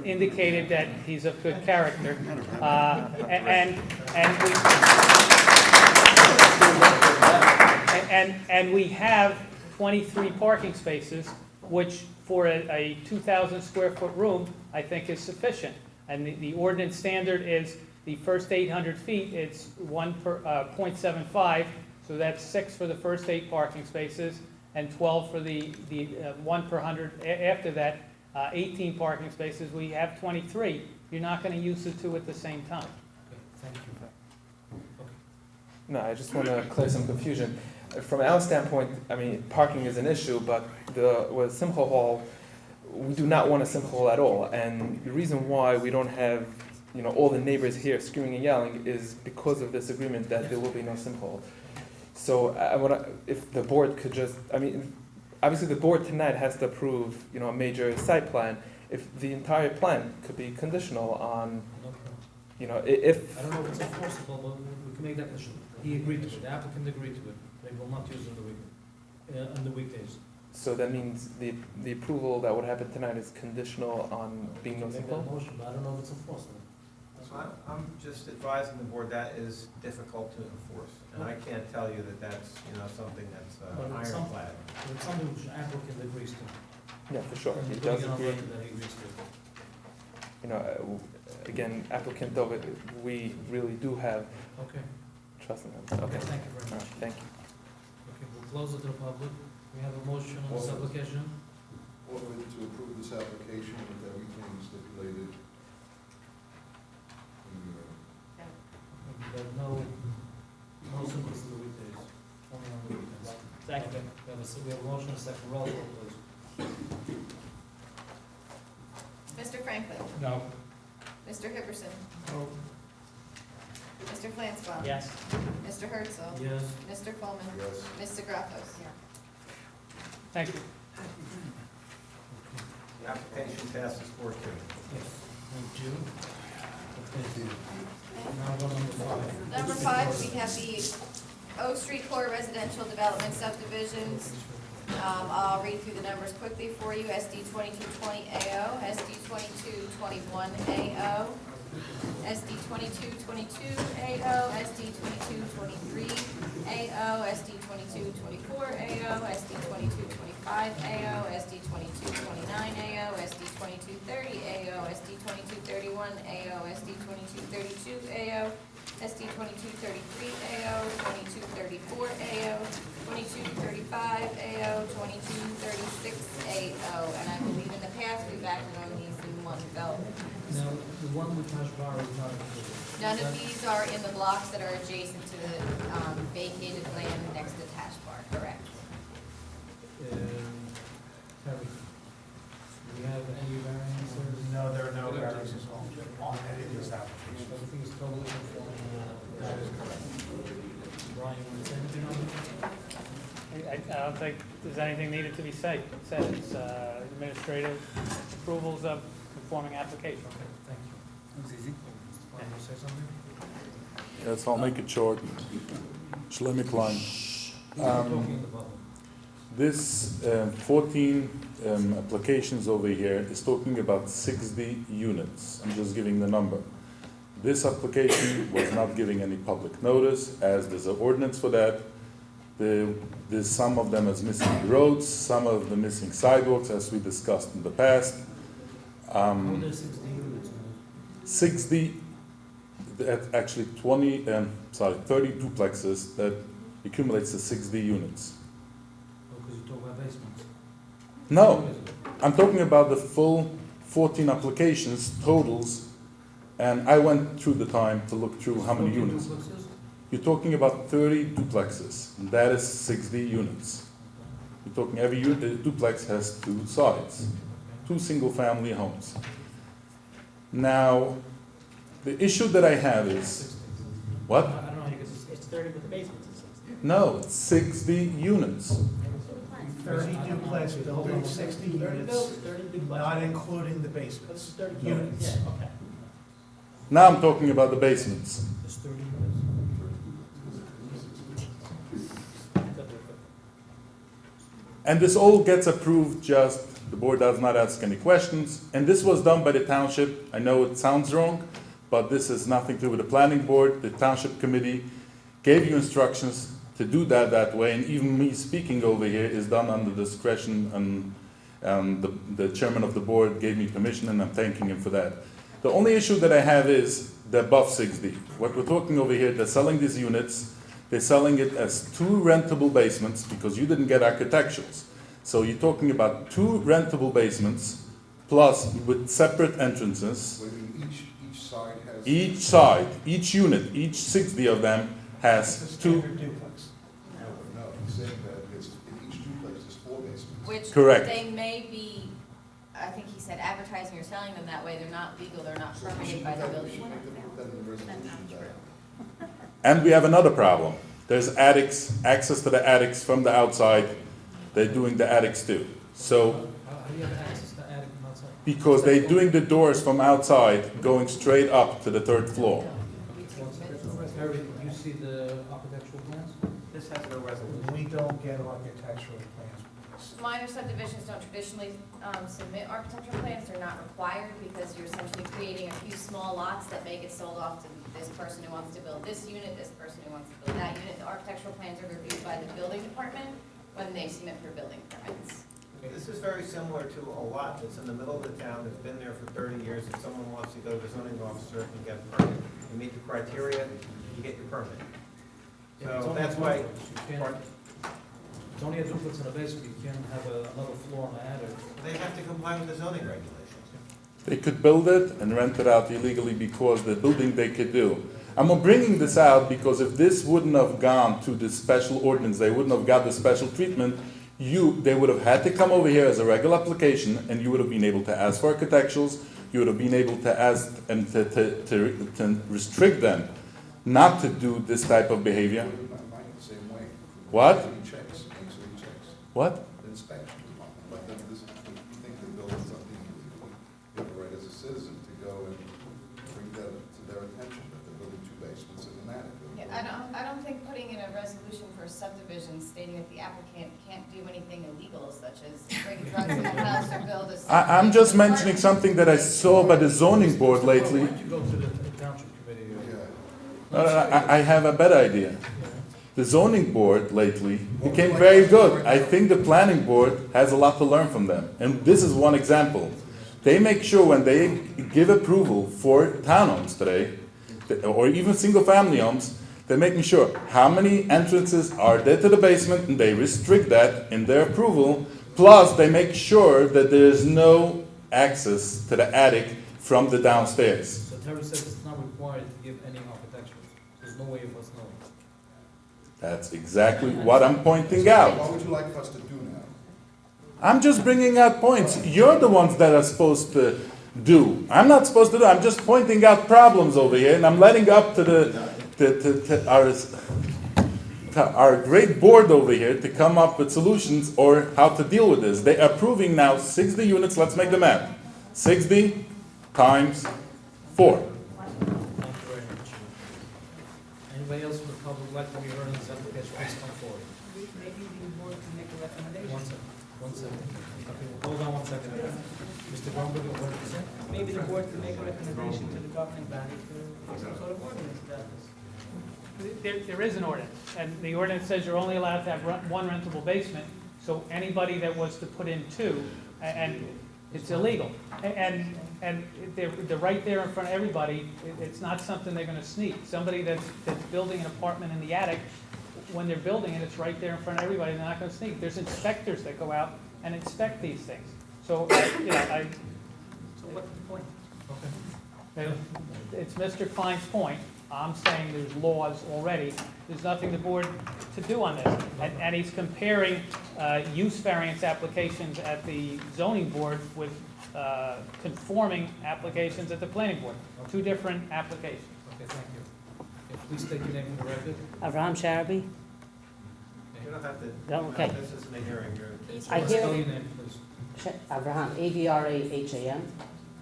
indicated that he's of good character. And we have 23 parking spaces, which for a 2,000 square foot room, I think is sufficient. And the ordinance standard is the first 800 feet, it's 1.75, so that's 6 for the first 8 parking spaces, and 12 for the 1 per 100 after that, 18 parking spaces. We have 23. You're not going to use the two at the same time. Okay, thank you. no, I just want to clear some confusion. From our standpoint, I mean, parking is an issue, but with Simcha Hall, we do not want a Simcha Hall at all. And the reason why we don't have, all the neighbors here screaming and yelling is because of this agreement that there will be no Simcha Hall. So if the board could just, obviously the board tonight has to approve, a major site plan. If the entire plan could be conditional on, if. I don't know if it's enforceable, but we can make that condition. He agreed to it, the applicant agreed to it. They will not use it on the weekdays. So that means the approval that would happen tonight is conditional on being no Make Simcha that Hall? motion, but I don't know if it's enforceable. I'm just advising the board that is difficult to enforce, and I can't tell you that that's, something that's But it's ironclad. But it's something which the applicant agrees to. Yeah, for sure. And He you're does putting it on agree. record that he agrees to. Again, applicant though, we really do have Okay, trust in them. Okay. thank you very All much. right, thank you. Okay, we'll close it to the public. We have a motion on this application. Order to approve this application with everything stipulated. There's no symbols to the weekdays, only on the weekends. Second. Okay, we have a motion, a second, roll call, please. Mr. Franklin. No. Mr. Hipperson. No. Mr. Flansbrough. Yes. Mr. Herzl. Yes. Mr. Coleman. Yes. Ms. Zagrafos. Thank you. The application passes 4-2. Yes, thank you. Okay. Now go number 5. Number 5, we have the Oak Street Core Residential Development Subdivisions. I'll read through the numbers quickly for you. SD 2220 AO, SD 2221 AO, SD 2222 AO, SD 2223 AO, SD 2224 AO, SD 2225 AO, SD 2229 AO, SD 2230 AO, SD 2231 AO, SD 2232 AO, SD 2233 AO, 2234 AO, 2235 AO, 2236 AO, and I believe in the past we've acted on these in one go. Now, the one with Hashbar is not included. None of these are in the blocks that are adjacent to the vacated land next to Tash Bar, correct? Terry, do we have any variances? No, there are no variances on any of these applications. Everything is totally conforming. That is correct. Brian, you want to say anything on this? I don't think there's anything needed to be said. It's administrative approvals of conforming application. Okay, thank you. That was easy. Mr. Klein, you say something? Yes, I'll make it short. Shlomi Klein. Talking about. This 14 applications over here is talking about 60 units. I'm just giving the number. This application was not giving any public notice, as there's an ordinance for that. There's some of them as missing roads, some of them missing sidewalks, as we discussed in the past. What are 60 units? 60, actually 30 duplexes that accumulates to 60 units. Because you talk about basements. No, I'm talking about the full 14 applications, totals, and I went through the time to look through how many units. Duplexes? You're talking about 30 duplexes, and that is 60 units. You're talking every duplex has 2 sides, 2 single-family homes. Now, the issue that I have is, what? I don't know, it's 30 with the basements, it's 60. No, 60 units. 30 duplex building, 60 units, not including the basements, units. Now I'm talking about the basements. And this all gets approved just, the board does not ask any questions. And this was done by the township. I know it sounds wrong, but this has nothing to do with the planning board. The township committee gave you instructions to do that way. And even me speaking over here is done under discretion, and the chairman of the board gave me permission, and I'm thanking him for that. The only issue that I have is the above 60. What we're talking over here, they're selling these units. They're selling it as 2 rentable basements because you didn't get architecturals. So you're talking about 2 rentable basements plus with separate entrances. Each side has. Each side, each unit, each 60 of them has 2. Duplex. No, he's saying that it's, in each duplex is 4 basements. Which Correct. they may be, I think he said advertising or selling them that way, they're not legal, they're not permitted by the building department. And we have another problem. There's attics, access to the attics from the outside. They're doing the attics too. So, How do you have access to attic from outside? because they're doing the doors from outside going straight up to the 3rd floor. Harry, did you see the architectural plans? This has no resolution. We don't get architectural plans. Minor subdivisions don't traditionally submit architectural plans, they're not required because you're essentially creating a few small lots that may get sold off to this person who wants to build this unit, this person who wants to build that unit. The architectural plans are reviewed by the building department when they submit for building permits. This is very similar to a lot that's in the middle of the town, that's been there for 30 years. If someone wants to go to the zoning officer and get a permit, you meet the criteria, you get your permit. So that's why. It's only a duplex in a basement, you can't have another floor on the attic. They have to comply with the zoning regulations. They could build it and rent it out illegally because the building they could do. I'm bringing this out because if this wouldn't have gone to the special ordinance, they wouldn't have got the special treatment, they would have had to come over here as a regular application, and you would have been able to ask for architecturals, you would have been able to ask and to restrict them not to do this type of behavior. Same way. What? Checks, makes sure he checks. What? Inspection. But then this, you think the building something, you have a right as a citizen to go and bring that to their attention, that they're building 2 basements and an attic. Yeah, I don't think putting in a resolution for a subdivision stating that the applicant can't do anything illegal, such as bring drugs in the house or build a. I'm just mentioning something that I saw by the zoning board lately. Why don't you go to the township committee? I have a better idea. The zoning board lately became very good. I think the planning board has a lot to learn from them. And this is one example. They make sure when they give approval for townhomes today, or even single-family homes, they're making sure how many entrances are there to the basement, and they restrict that in their approval. Plus, they make sure that there is no access to the attic from the downstairs. So Terry says it's not required to give any architectural. There's no way of us knowing. That's exactly what I'm pointing out. What would you like us to do now? I'm just bringing out points. You're the ones that are supposed to do. I'm not supposed to do. I'm just pointing out problems over here, and I'm letting up to our great board over here to come up with solutions or how to deal with this. They're approving now 60 units. Let's make the math. 60 times 4. Thank you very much. Anybody else from the public would like to be heard on this application, please come forward. Maybe the board can make a recommendation. One second. Okay, hold on 1 second. Mr. Grumberg, what did you say? Maybe the board can make a recommendation to the governing body for some sort of ordinance about this. There is an ordinance, and the ordinance says you're only allowed to have 1 rentable basement, so anybody that was to put in 2, and it's illegal. And they're right there in front of everybody. It's not something they're gonna sneak. Somebody that's building an apartment in the attic, when they're building it, it's right there in front of everybody, they're not gonna sneak. There's inspectors that go out and inspect these things. So, So what's the point? it's Mr. Klein's point. I'm saying there's laws already. There's nothing the board to do on this. And he's comparing use variance applications at the zoning board with conforming applications at the planning board. 2 different applications. Okay, thank you. Okay, please state your name for the record. Avram Sharabi. You don't have to, No, okay. this isn't a hearing, you're. I hear- Spell your name, please. Abraham, A-B-R-A-H-A-M,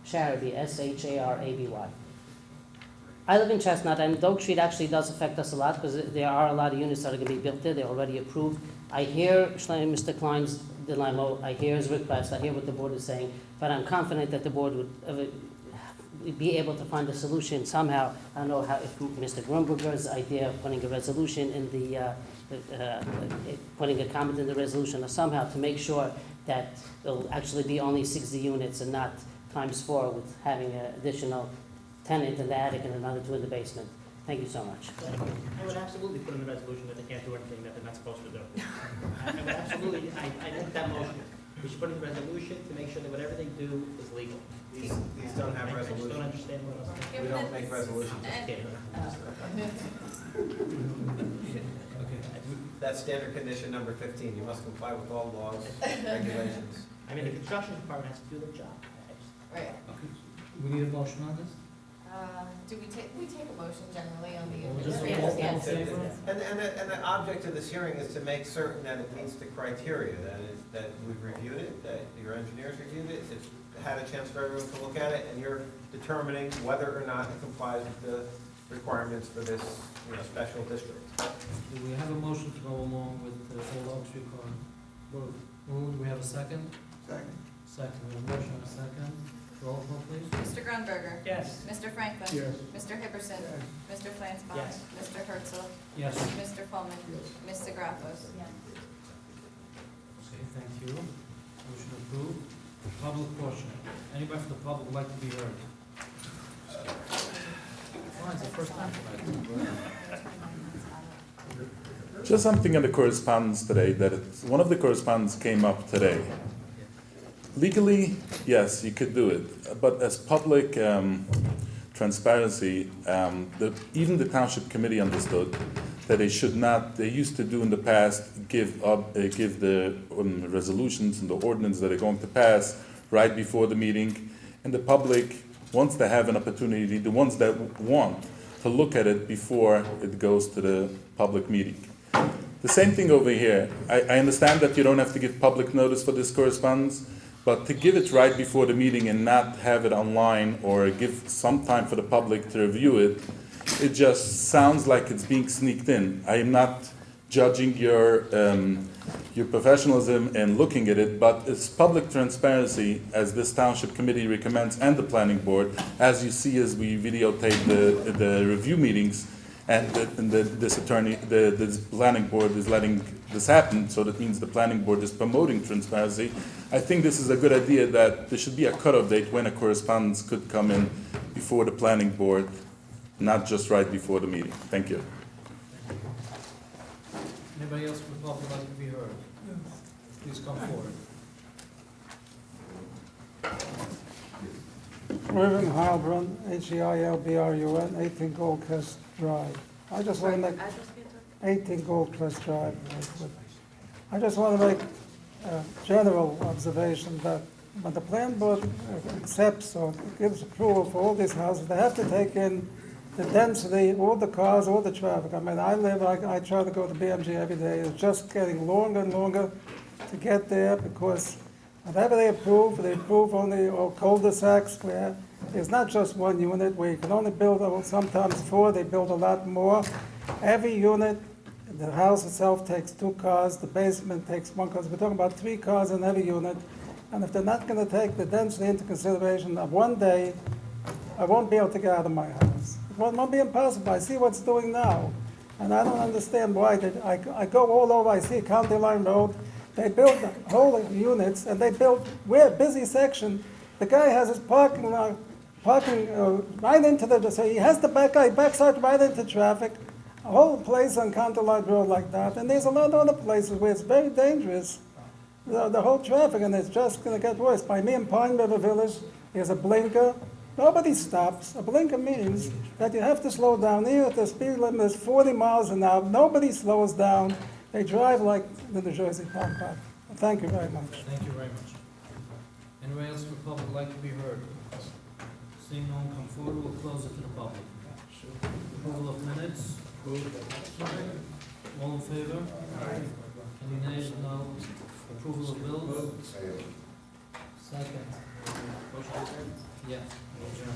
Sharaby, S-H-A-R-A-B-Y. I live in Chestnut, and Oak Street actually does affect us a lot, because there are a lot of units that are gonna be built there, they're already approved. I hear Mr. Klein's dilemma, I hear his request, I hear what the board is saying, but I'm confident that the board would be able to find a solution somehow. I don't know how, if Mr. Grunberger's idea of putting a resolution in putting a comment in the resolution, or somehow to make sure that it'll actually be only 60 units and not times 4 with having an additional tenant in the attic and another 2 in the basement. Thank you so much. I would absolutely put in the resolution that they can't do anything that they're not supposed to do. I would absolutely, I make that motion. We should put in the resolution to make sure that whatever they do is legal. These don't have I just resolutions. don't understand what else. We don't make resolutions. Okay. That's standard condition number 15, you must comply with all laws, regulations. I mean, the construction department has to do their job. Right. We need a motion on this? Do we take a motion generally on the? Well, just Yes, all in yes. favor? And the object of this hearing is to make certain that it meets the criteria, that we've reviewed it, that your engineers reviewed it, it's had a chance for everyone to look at it, and you're determining whether or not it complies with the requirements for this, special district. Do we have a motion to go along with the whole Oak Street corridor? Move, do we have a second? Second. Second, we have a motion and a second. Roll call, please. Mr. Grunberger. Yes. Mr. Franklin. Yes. Mr. Hipperson. Mr. Flansbrough. Yes. Mr. Herzl. Yes. Mr. Coleman. Ms. Zagrafos. Okay, thank you. Motion approved. Public portion. Anybody from the public would like to be heard? Oh, it's the first time tonight. Just something in the correspondence today one of the correspondence came up today. Legally, yes, you could do it, but as public transparency, even the township committee understood that they should not. They used to do in the past give the resolutions and the ordinance that they're going to pass right before the meeting, and the public, once they have an opportunity, the ones that want to look at it before it goes to the public meeting. The same thing over here. I understand that you don't have to give public notice for this correspondence, but to give it right before the meeting and not have it online or give some time for the public to review it, it just sounds like it's being sneaked in. I am not judging your professionalism in looking at it, but it's public transparency, as this township committee recommends, and the planning board, as you see as we videotape the review meetings, and this planning board is letting this happen, so that means the planning board is promoting transparency. I think this is a good idea, that there should be a cutoff date when a correspondence could come in before the planning board, not just right before the meeting. Thank you. Anybody else from the public would like to be heard? Please come forward. Irving Heilbrun, Heilbrun, 18 Goldcrest Drive. I just want to make, 18 Goldcrest Drive. I just want to make a general observation that when the plan board accepts or gives approval for all these houses, they have to take in the density, all the cars, all the traffic. I mean, I try to go to BMG every day. It's just getting longer and longer to get there, because whatever they approve only cul-de-sacs where there's not just one unit, where you can only build sometimes 4, they build a lot more. Every unit, the house itself takes 2 cars, the basement takes 1 car. We're talking about 3 cars in every unit. And if they're not going to take the density into consideration, one day I won't be able to get out of my house. It won't be impossible. I see what's doing now. And I don't understand why. I go all over, I see County Line Road. They build whole units, and they build, we're a busy section. The guy has his parking right into so he has to backs out right into traffic. A whole place on County Line Road like that. And there's a lot of other places where it's very dangerous, the whole traffic, and it's just going to get worse. By me in Pine River Village, there's a blinker. Nobody stops. A blinker means that you have to slow down. Here, the speed limit is 40 miles an hour. Nobody slows down. They drive like the New Jersey Park. Thank you very much. Thank you very much. Anybody else from the public would like to be heard? Seeing no one come forward, we'll close it to the public. Approval of minutes. All in favor? Any nays? No. Approval of bills? Second. Motion to adjourn? Yes. Adjourn.